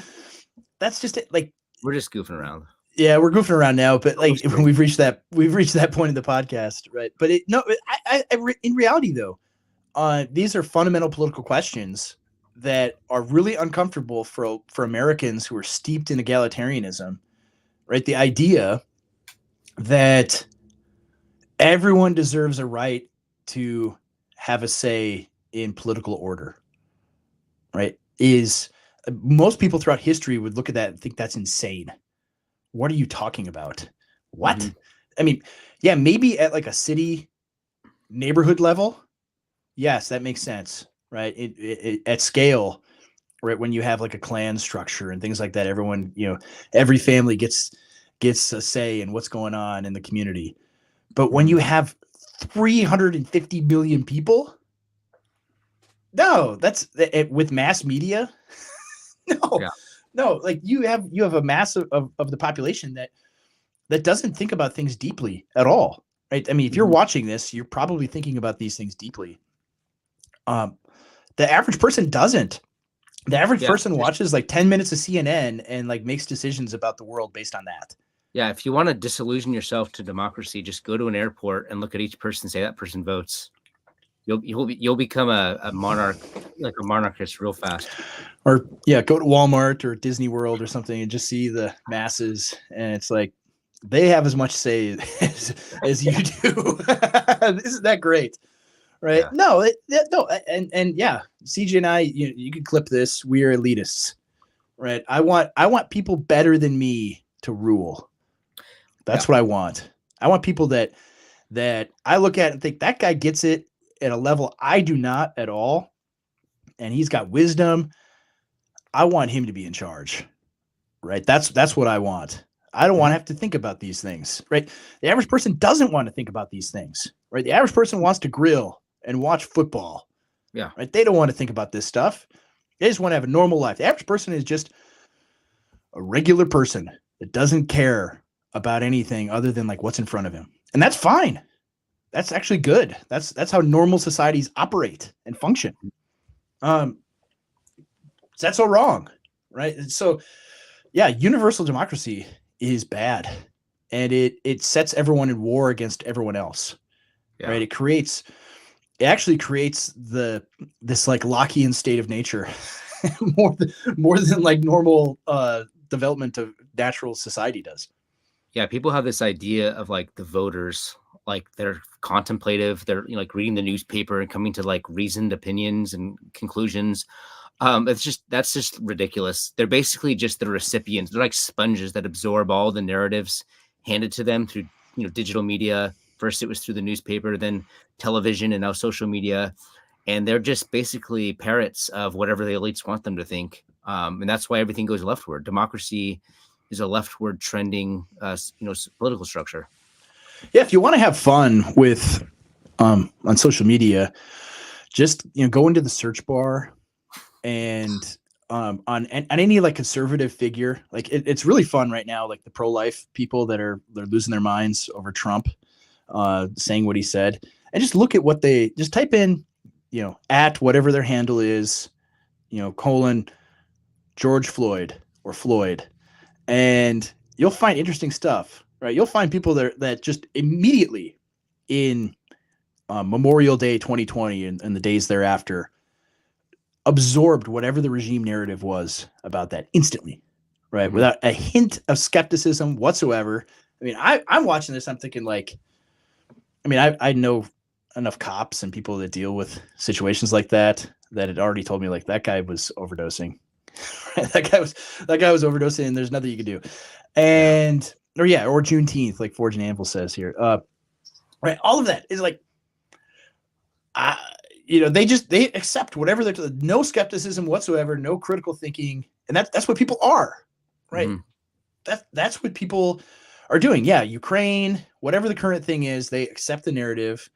that's just it. Like, we're just goofing around. Yeah, we're goofing around now, but like we've reached that point in the podcast, right? But in reality, though, these are fundamental political questions that are really uncomfortable for Americans who are steeped in egalitarianism, right? The idea that everyone deserves a right to have a say in political order, right? Is most people throughout history would look at that and think that's insane. What are you talking about? What? Mm-hmm. I mean, yeah, maybe at like a city neighborhood level, yes, that makes sense, right? It at scale, right? When you have like a clan structure and things like that, everyone, every family gets a say in what's going on in the community. But when you have 350 million people, no, that's with mass media. No, like you have a mass of the population that doesn't think about things deeply at all, right? I mean, if you're watching this, you're probably thinking about these things deeply. The average person doesn't. The average person watches like 10 minutes of CNN and like makes decisions about the world based on that. Yeah, if you want to disillusion yourself to democracy, just go to an airport and look at each person and say that person votes. You'll become a monarch, like a monarchist, real fast. Or go to Walmart or Disney World or something and just see the masses, and it's like they have as much say as you do. Isn't that great? Right? Yeah. No, and yeah, CJ and I, you can clip this. We are elitists, right? I want people better than me to rule. That's what I want. I want people that I look at and think that guy gets it at a level I do not at all, and he's got wisdom. I want him to be in charge, right? That's what I want. I don't want to have to think about these things, right? The average person doesn't want to think about these things, right? The average person wants to grill and watch football. Yeah. Right? They don't want to think about this stuff. They just want to have a normal life. The average person is just a regular person that doesn't care about anything other than like what's in front of him. And that's fine. That's actually good. That's how normal societies operate and function. That's so wrong, right? And so, yeah, universal democracy is bad, and it sets everyone in war against everyone else, right? It actually creates this like Lockean state of nature, more than like normal development of natural society does. Yeah, people have this idea of like the voters, like they're contemplative, they're like reading the newspaper and coming to like reasoned opinions and conclusions. That's just ridiculous. They're basically just the recipients. They're like sponges that absorb all the narratives handed to them through digital media. First it was through the newspaper, then television, and now social media. And they're just basically parrots of whatever the elites want them to think. And that's why everything goes leftward. Democracy is a leftward trending political structure. Yeah, if you want to have fun with on social media, just go into the search bar and on any like conservative figure. Like it's really fun right now, like the pro-life people they're losing their minds over Trump saying what he said, and just look at what they just type in, at whatever their handle is, colon George Floyd or Floyd, and you'll find interesting stuff, right? You'll find people that just immediately in Memorial Day 2020 and the days thereafter absorbed whatever the regime narrative was about that instantly, right? Mm-hmm. Without a hint of skepticism whatsoever. I mean, I'm watching this, I'm thinking like, I mean, I know enough cops and people that deal with situations like that had already told me like that guy was overdosing. that guy was overdosing, and there's nothing you can do. And or Juneteenth, like Forge and Anvil says here. Right, all of that is like, they accept whatever they're, no skepticism whatsoever, no critical thinking, and that's what people are, right? Mm-hmm. That's what people are doing. Yeah, Ukraine, whatever the current thing is, they accept the narrative,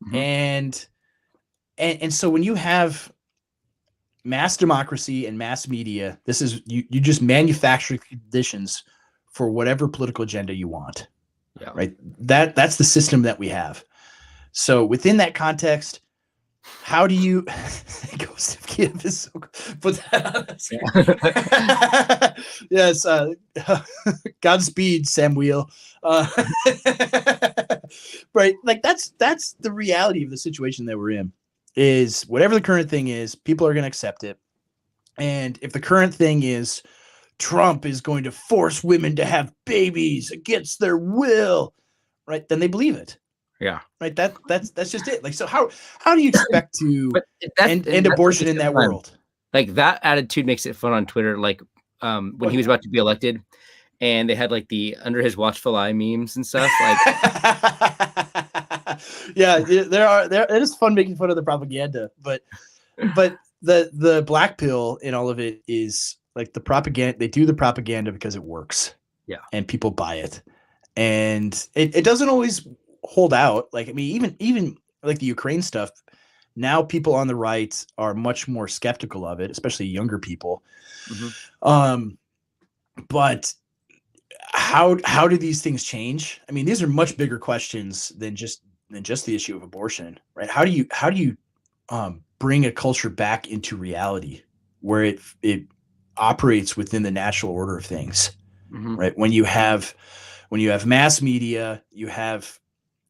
mm-hmm. and so when you have mass democracy and mass media, this is you just manufacture conditions for whatever political agenda you want. Yeah. Right. That's the system that we have. So within that context, how do you Ghost of Kiev is so put that on. Yes. Godspeed, Samuel. Right. Like that's the reality of the situation that we're in, is whatever the current thing is, people are going to accept it. And if the current thing is Trump is going to force women to have babies against their will, right, then they believe it. Yeah. Right. That's just it. Like, so how do you expect to end abortion in that world? Like, that attitude makes it fun on Twitter. Like, when he was about to be elected, and they had like the under his watchful eye memes and stuff. Like, yeah, it is fun making fun of the propaganda, but the black pill in all of it is like the propaganda. They do the propaganda because it works. Yeah. And people buy it. And it doesn't always hold out. Like, I mean, even like the Ukraine stuff, now people on the right are much more skeptical of it, especially younger people. Mm-hmm. But how do these things change? I mean, these are much bigger questions than just the issue of abortion, right? How do you bring a culture back into reality where it operates within the natural order of things, mm-hmm. right? When you have mass media, you have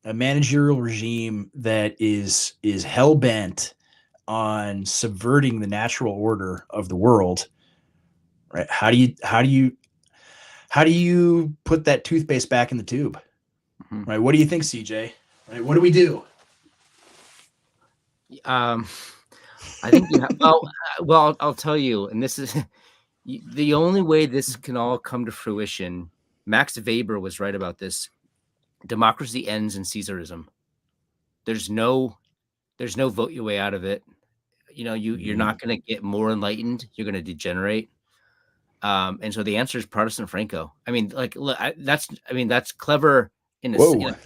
a managerial regime that is hell bent on subverting the natural order of the world, right? How do you put that toothpaste back in the tube, mm-hmm. right? What do you think, CJ? Right? What do we do? I think well, I'll tell you, and this is the only way this can all come to fruition. Max Weber was right about this. Democracy ends in Caesarism. There's no vote your way out of it. You're not going to get more enlightened. You're going to degenerate. And so the answer is Protestant Franco. I mean, like, that's clever in a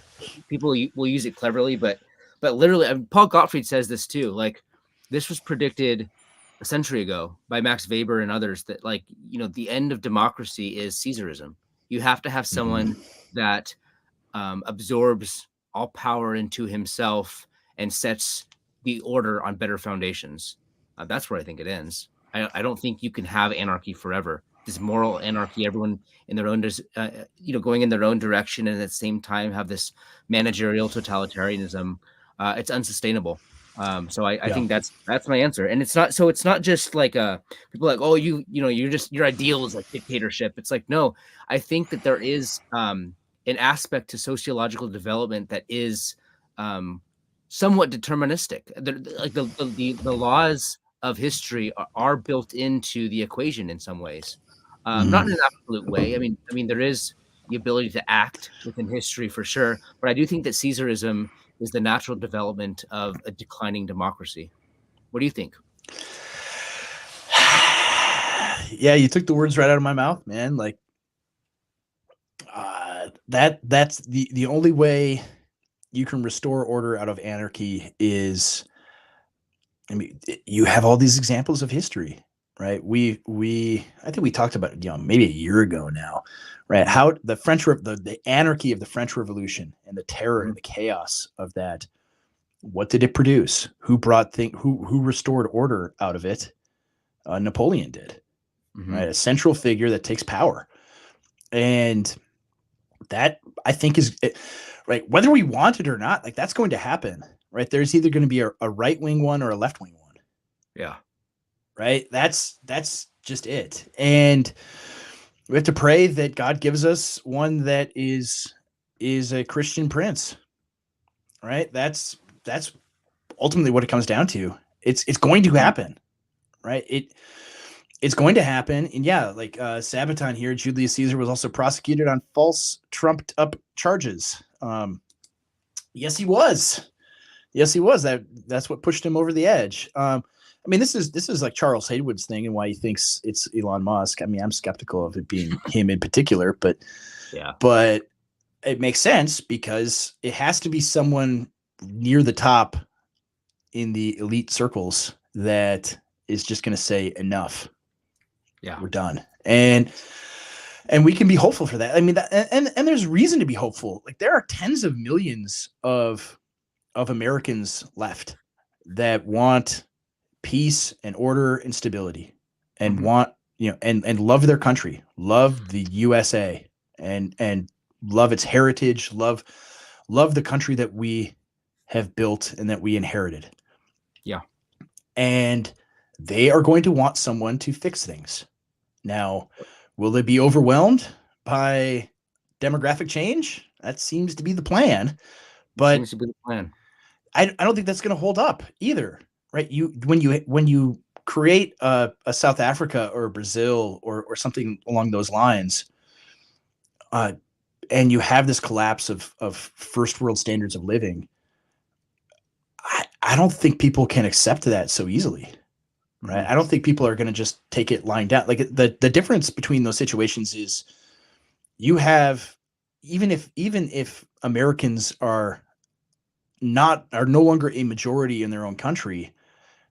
people will use it cleverly, but literally, Paul Gottfried says this too. Like, this was predicted a century ago by Max Weber and others, that, like, the end of democracy is Caesarism. You have to have someone that absorbs all power into himself and sets the order on better foundations. That's where I think it ends. I don't think you can have anarchy forever. This moral anarchy, everyone in their own, going in their own direction, and at the same time have this managerial totalitarianism. It's unsustainable. So I think that's my answer. And it's not just like people like, oh, your ideal is like dictatorship. It's like, no, I think that there is an aspect to sociological development that is somewhat deterministic. Like the laws of history are built into the equation in some ways, not in an absolute way. I mean, there is the ability to act within history for sure, but I do think that Caesarism is the natural development of a declining democracy. What do you think? Yeah, you took the words right out of my mouth, man. Like, that's the only way you can restore order out of anarchy is, I mean, you have all these examples of history, right? I think we talked about it, maybe a year ago now, right? How the anarchy of the French Revolution and the terror and the chaos of that. What did it produce? Who restored order out of it? Napoleon did, right? A central figure that takes power, and that, I think, is right. Whether we want it or not, like, that's going to happen, right? There's either going to be a right wing one or a left wing one. Yeah. Right. That's just it. And we have to pray that God gives us one that is a Christian prince. Right. That's ultimately what it comes down to. It's going to happen, right? It's going to happen. And yeah, like Sabaton here, Julius Caesar was also prosecuted on false trumped up charges. Yes, he was. Yes, he was. That's what pushed him over the edge. I mean, this is like Charles Haywood's thing and why he thinks it's Elon Musk. I mean, I'm skeptical of it being him in particular, but it makes sense because it has to be someone near the top in the elite circles that is just going to say enough. Yeah, we're done. And we can be hopeful for that. I mean, and there's reason to be hopeful. Like there are tens of millions of Americans left that want peace and order and stability and want, and love their country, love the USA and love its heritage, love the country that we have built and that we inherited. Yeah. And they are going to want someone to fix things. Now, will they be overwhelmed by demographic change? That seems to be the plan. But seems to be the plan. I don't think that's going to hold up either, right? When you create a South Africa or a Brazil or something along those lines, and you have this collapse of first world standards of living, I don't think people can accept that so easily, right? I don't think people are going to just take it lying down. Like the difference between those situations is you have, even if Americans are no longer a majority in their own country,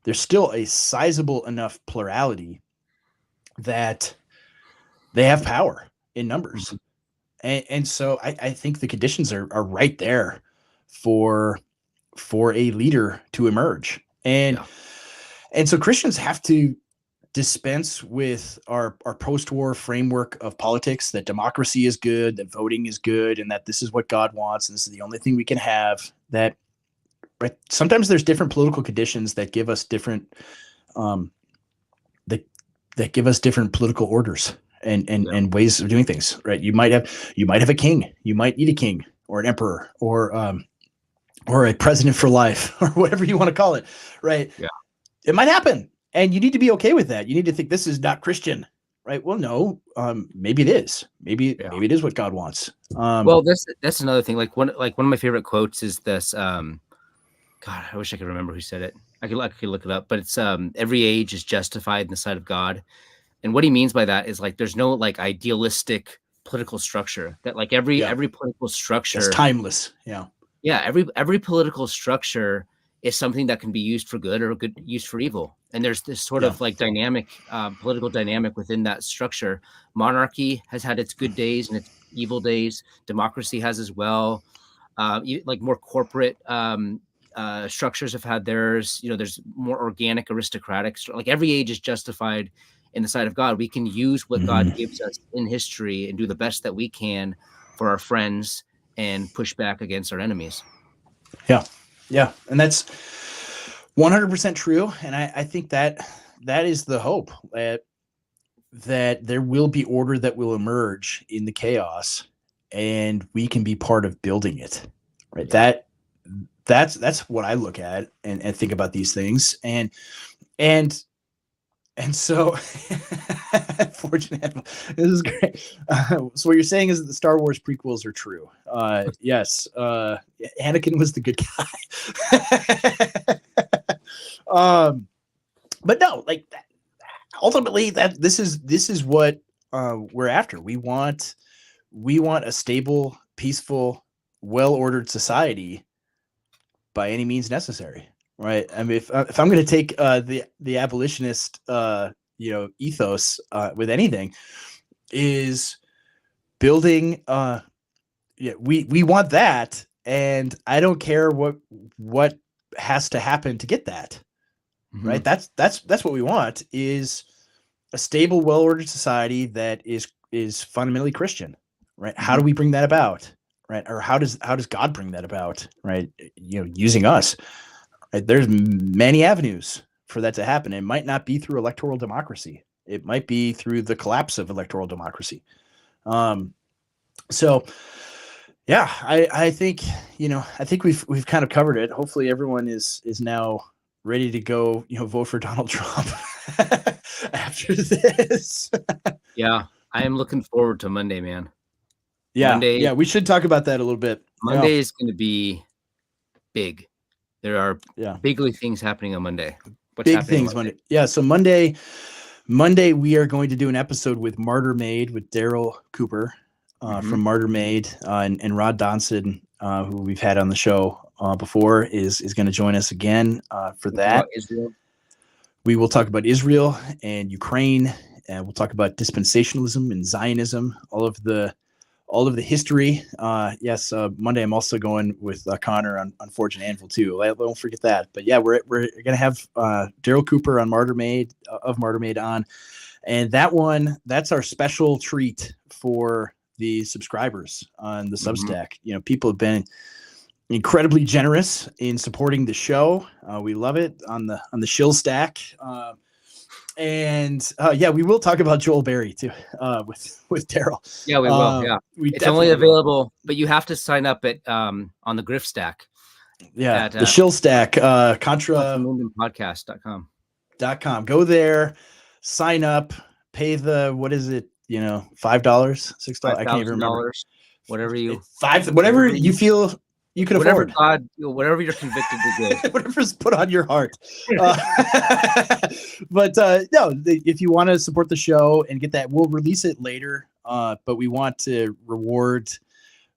there's still a sizable enough plurality that they have power in numbers. And so I think the conditions are right there for a leader to emerge. And so Christians have to dispense with our post-war framework of politics, that democracy is good, that voting is good, and that this is what God wants, and this is the only thing we can have. That, right? Sometimes there's different political conditions that give us different that give us different political orders and ways of doing things, right? You might have a king, you might need a king or an emperor or a president for life or whatever you want to call it, right? Yeah. It might happen. And you need to be okay with that. You need to think this is not Christian, right? Well, no, maybe it is. Maybe it is what God wants. Well, that's another thing. Like one of my favorite quotes is this. God, I wish I could remember who said it. I could look it up, but it's every age is justified in the sight of God. And what he means by that is like there's no like idealistic political structure that like every political structure is timeless. Yeah, every political structure is something that can be used for good or used for evil. And there's this sort of like dynamic, political dynamic within that structure. Monarchy has had its good days and its evil days. Democracy has as well. Like more corporate structures have had theirs. There's more organic, aristocratic. Like every age is justified in the sight of God. We can use what God gives us in history and do the best that we can for our friends and push back against our enemies. Yeah. And that's 100% true. And I think that is the hope, that there will be order that will emerge in the chaos and we can be part of building it, right? Yeah. That's what I look at and think about these things. And so, fortunately, this is great. So what you're saying is that the Star Wars prequels are true. Yes, Anakin was the good guy. But no, like ultimately, this is what we're after. We want a stable, peaceful, well-ordered society by any means necessary. Right. I mean, if I'm going to take the abolitionist, ethos with anything, is building. We want that, and I don't care what has to happen to get that. Right. That's what we want, is a stable, well-ordered society that is fundamentally Christian. Right. How do we bring that about? Right. Or how does God bring that about? Right. Using us. There's many avenues for that to happen. It might not be through electoral democracy. It might be through the collapse of electoral democracy. So Yeah, I think, I think we've kind of covered it. Hopefully everyone is now ready to go, vote for Donald Trump after this. Yeah, I am looking forward to Monday, man. Yeah, we should talk about that a little bit. Monday is going to be big. There are Yeah, bigly things happening on Monday. What's big happening things Monday? Yeah, so Monday we are going to do an episode with Martyr Made with Daryl Cooper from Martyr Made, and Rod Donson, who we've had on the show before, is going to join us again for that. Israel. We will talk about Israel and Ukraine, and we'll talk about dispensationalism and Zionism, all of the history. Yes, Monday I'm also going with Connor on Forge and Anvil too. I won't forget that. But yeah, we're gonna have Daryl Cooper on Martyr Made of Martyr Made on, and that's our special treat for the subscribers on the Substack. People have been incredibly generous in supporting the show. We love it on the shill stack. And we will talk about Joel Berry too, with Daryl. Yeah, we will. Yeah, it's only available, but you have to sign up at on the Griff Stack. Yeah, the shill stack, contra podcast.com. Go there, sign up, pay the what is it? $5, $6. I can't even remember. Whatever you whatever you feel you can afford. Whatever you're convicted to do. Whatever's put on your heart. But no, if you want to support the show and get that, we'll release it later. But we want to reward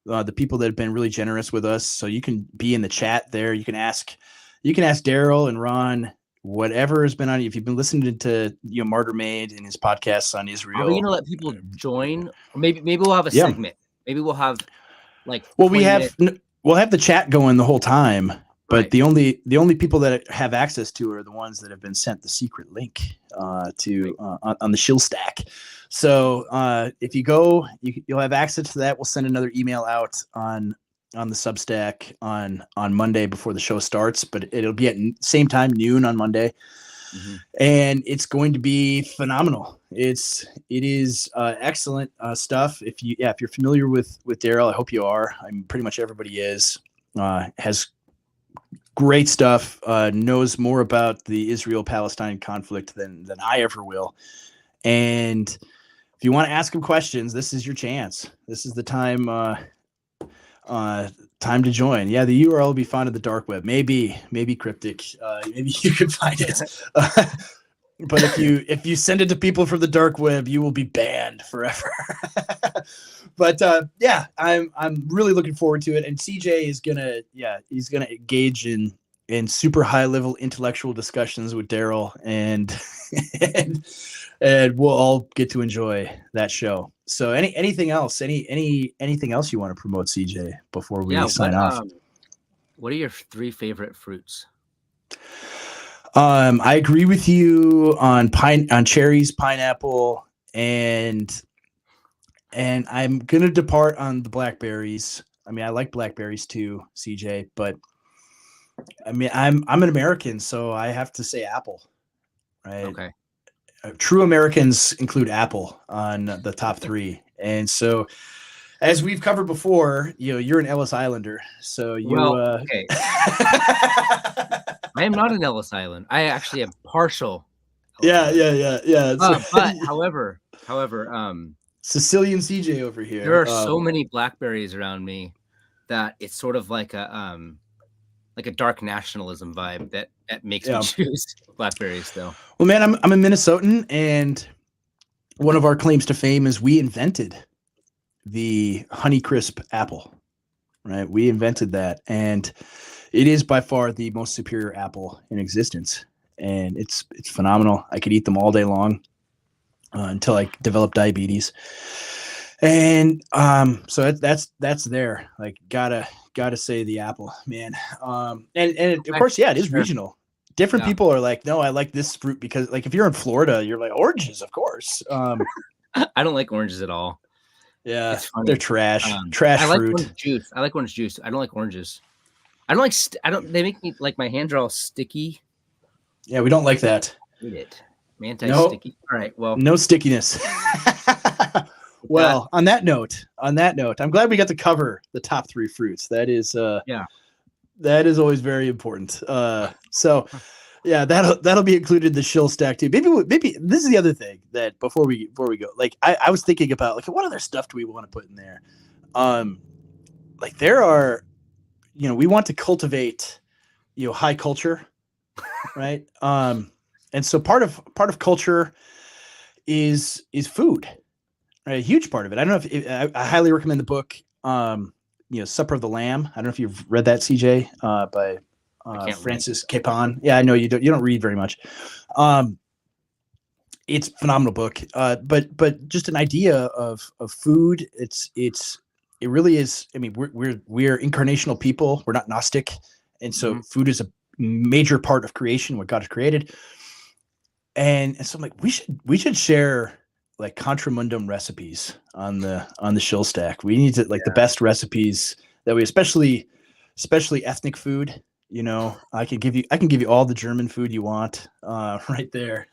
the people that have been really generous with us. So you can be in the chat there. You can ask Daryl and Ron whatever has been on. If you've been listening to Martyr Made and his podcasts on Israel, are we gonna let people join? Or maybe we'll have a segment. Maybe we'll have we'll have the chat going the whole time, but the only people that have access to are the ones that have been sent the secret link on the shill stack. So if you go, you'll have access to that. We'll send another email out on the Substack on Monday before the show starts, but it'll be at same time, noon on Monday. And it's going to be phenomenal. It is excellent stuff. If you're familiar with Daryl, I hope you are. Pretty much everybody is. Has great stuff. Knows more about the Israel-Palestine conflict than I ever will. And if you want to ask him questions, this is your chance. This is the time to join. Yeah, the URL will be found in the dark web. Maybe cryptic. Maybe you can find it. But if you send it to people from the dark web, you will be banned forever. But I'm really looking forward to it. And CJ is gonna engage in super high level intellectual discussions with Daryl, and we'll all get to enjoy that show. So anything else? Anything else you want to promote, CJ, before we sign off? What are your 3 favorite fruits? I agree with you on cherries, pineapple, and I'm gonna depart on the blackberries. I mean, I like blackberries too, CJ, but I mean, I'm an American, so I have to say apple, right? Okay. True Americans include apple on the top 3, and so as we've covered before, you're an Ellis Islander, so you. Okay. I am not an Ellis Island. I actually am partial. Yeah. But however, Sicilian CJ over here. There are so many blackberries around me that it's sort of like a dark nationalism vibe that makes me choose blackberries, though. Well, man, I'm a Minnesotan, and one of our claims to fame is we invented the Honeycrisp apple, right? We invented that, and it is by far the most superior apple in existence, and it's phenomenal. I could eat them all day long until I developed diabetes, and so that's there. Like gotta say the apple, man. And of course, it is regional. Different people are like, no, I like this fruit because, like, if you're in Florida, you're like oranges, of course. I don't like oranges at all. Yeah, they're trash. I like fruit. Orange juice. I like orange juice. I don't like oranges. They make me like my hands are all sticky. Yeah, we don't like that. Hate it. Anti-sticky. All right. Well, no stickiness. Well, on that note, I'm glad we got to cover the top 3 fruits. That is always very important. So yeah, that'll be included in the shill stack too. Maybe this is the other thing that before we go, like I was thinking about like what other stuff do we want to put in there? Like there are, we want to cultivate, high culture, right? And so part of culture is food, right? A huge part of it. I don't know if I highly recommend the book, Supper of the Lamb. I don't know if you've read that, CJ, by Francis Capon. Yeah, I know you don't read very much. It's a phenomenal book. But just an idea of food. It really is. I mean, we're incarnational people. We're not Gnostic, and so food is a major part of creation, what God has created. And so I'm like, we should share like contramundum recipes on the shill stack. We need to the best recipes that we, especially ethnic food. I can give you all the German food you want, right there.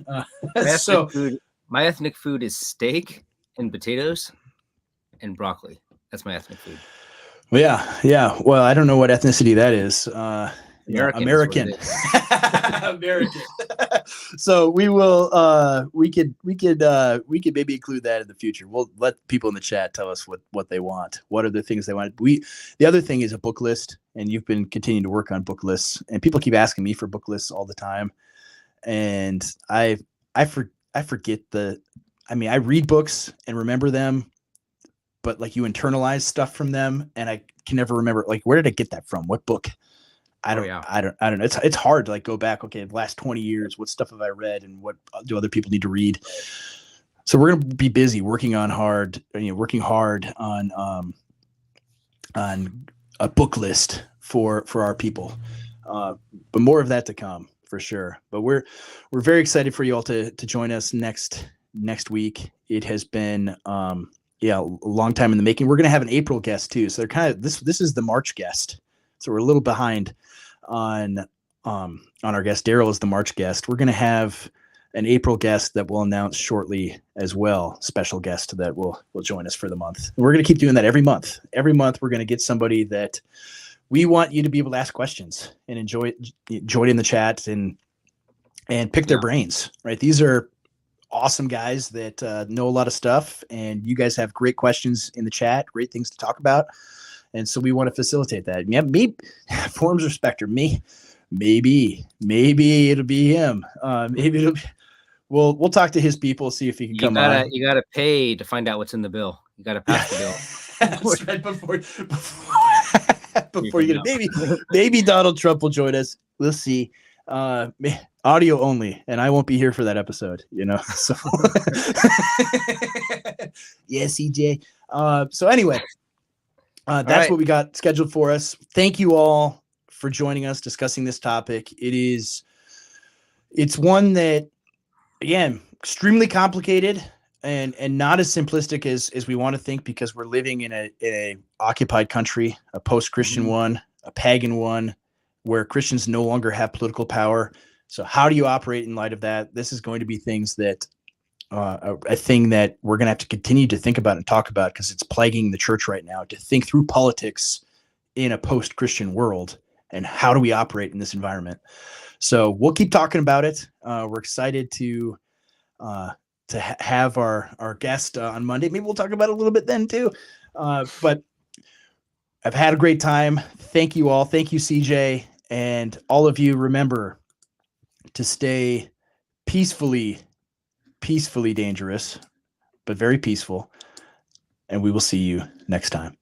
My ethnic food is steak and potatoes and broccoli. That's my ethnic food. Well, yeah. Well, I don't know what ethnicity that is. American. American. So we will. We could maybe include that in the future. We'll let people in the chat tell us what they want. What are the things they want? The other thing is a book list, and you've been continuing to work on book lists, and people keep asking me for book lists all the time, and I forget I read books and remember them, but like you internalize stuff from them, and I can never remember like where did I get that from? What book? I don't know. It's hard to like go back. Okay, the last 20 years, what stuff have I read, and what do other people need to read? So we're gonna be busy working hard on a book list for our people. But more of that to come for sure. But we're very excited for you all to join us next week. It has been a long time in the making. We're gonna have an April guest too. So they're kind of this is the March guest. So we're a little behind on our guest. Daryl is the March guest. We're going to have an April guest that we'll announce shortly as well. Special guest that will join us for the month. And we're going to keep doing that every month. Every month we're going to get somebody that we want you to be able to ask questions and enjoy it in the chat and pick their brains. Right? These are awesome guys that know a lot of stuff, and you guys have great questions in the chat. Great things to talk about. And so we want to facilitate that. Yeah, maybe forms of spectrum. Maybe it'll be him. Maybe we'll talk to his people, see if he can come on. You gotta pay to find out what's in the bill. You gotta pass the bill. That's right, before you get it. Maybe Donald Trump will join us. We'll see. Audio only, and I won't be here for that episode. So yeah, CJ. So anyway. That's what we got scheduled for us. Thank you all for joining us discussing this topic. It's one that, again, extremely complicated and not as simplistic as we want to think, because we're living in a occupied country, a post-Christian one, a pagan one, where Christians no longer have political power. So how do you operate in light of that? This is going to be things that a thing that we're going to have to continue to think about and talk about, because it's plaguing the church right now, to think through politics in a post-Christian world and how do we operate in this environment. So we'll keep talking about it. We're excited to have our guest on Monday. Maybe we'll talk about it a little bit then too. But I've had a great time. Thank you all. Thank you, CJ. And all of you, remember to stay peacefully dangerous, but very peaceful. And we will see you next time.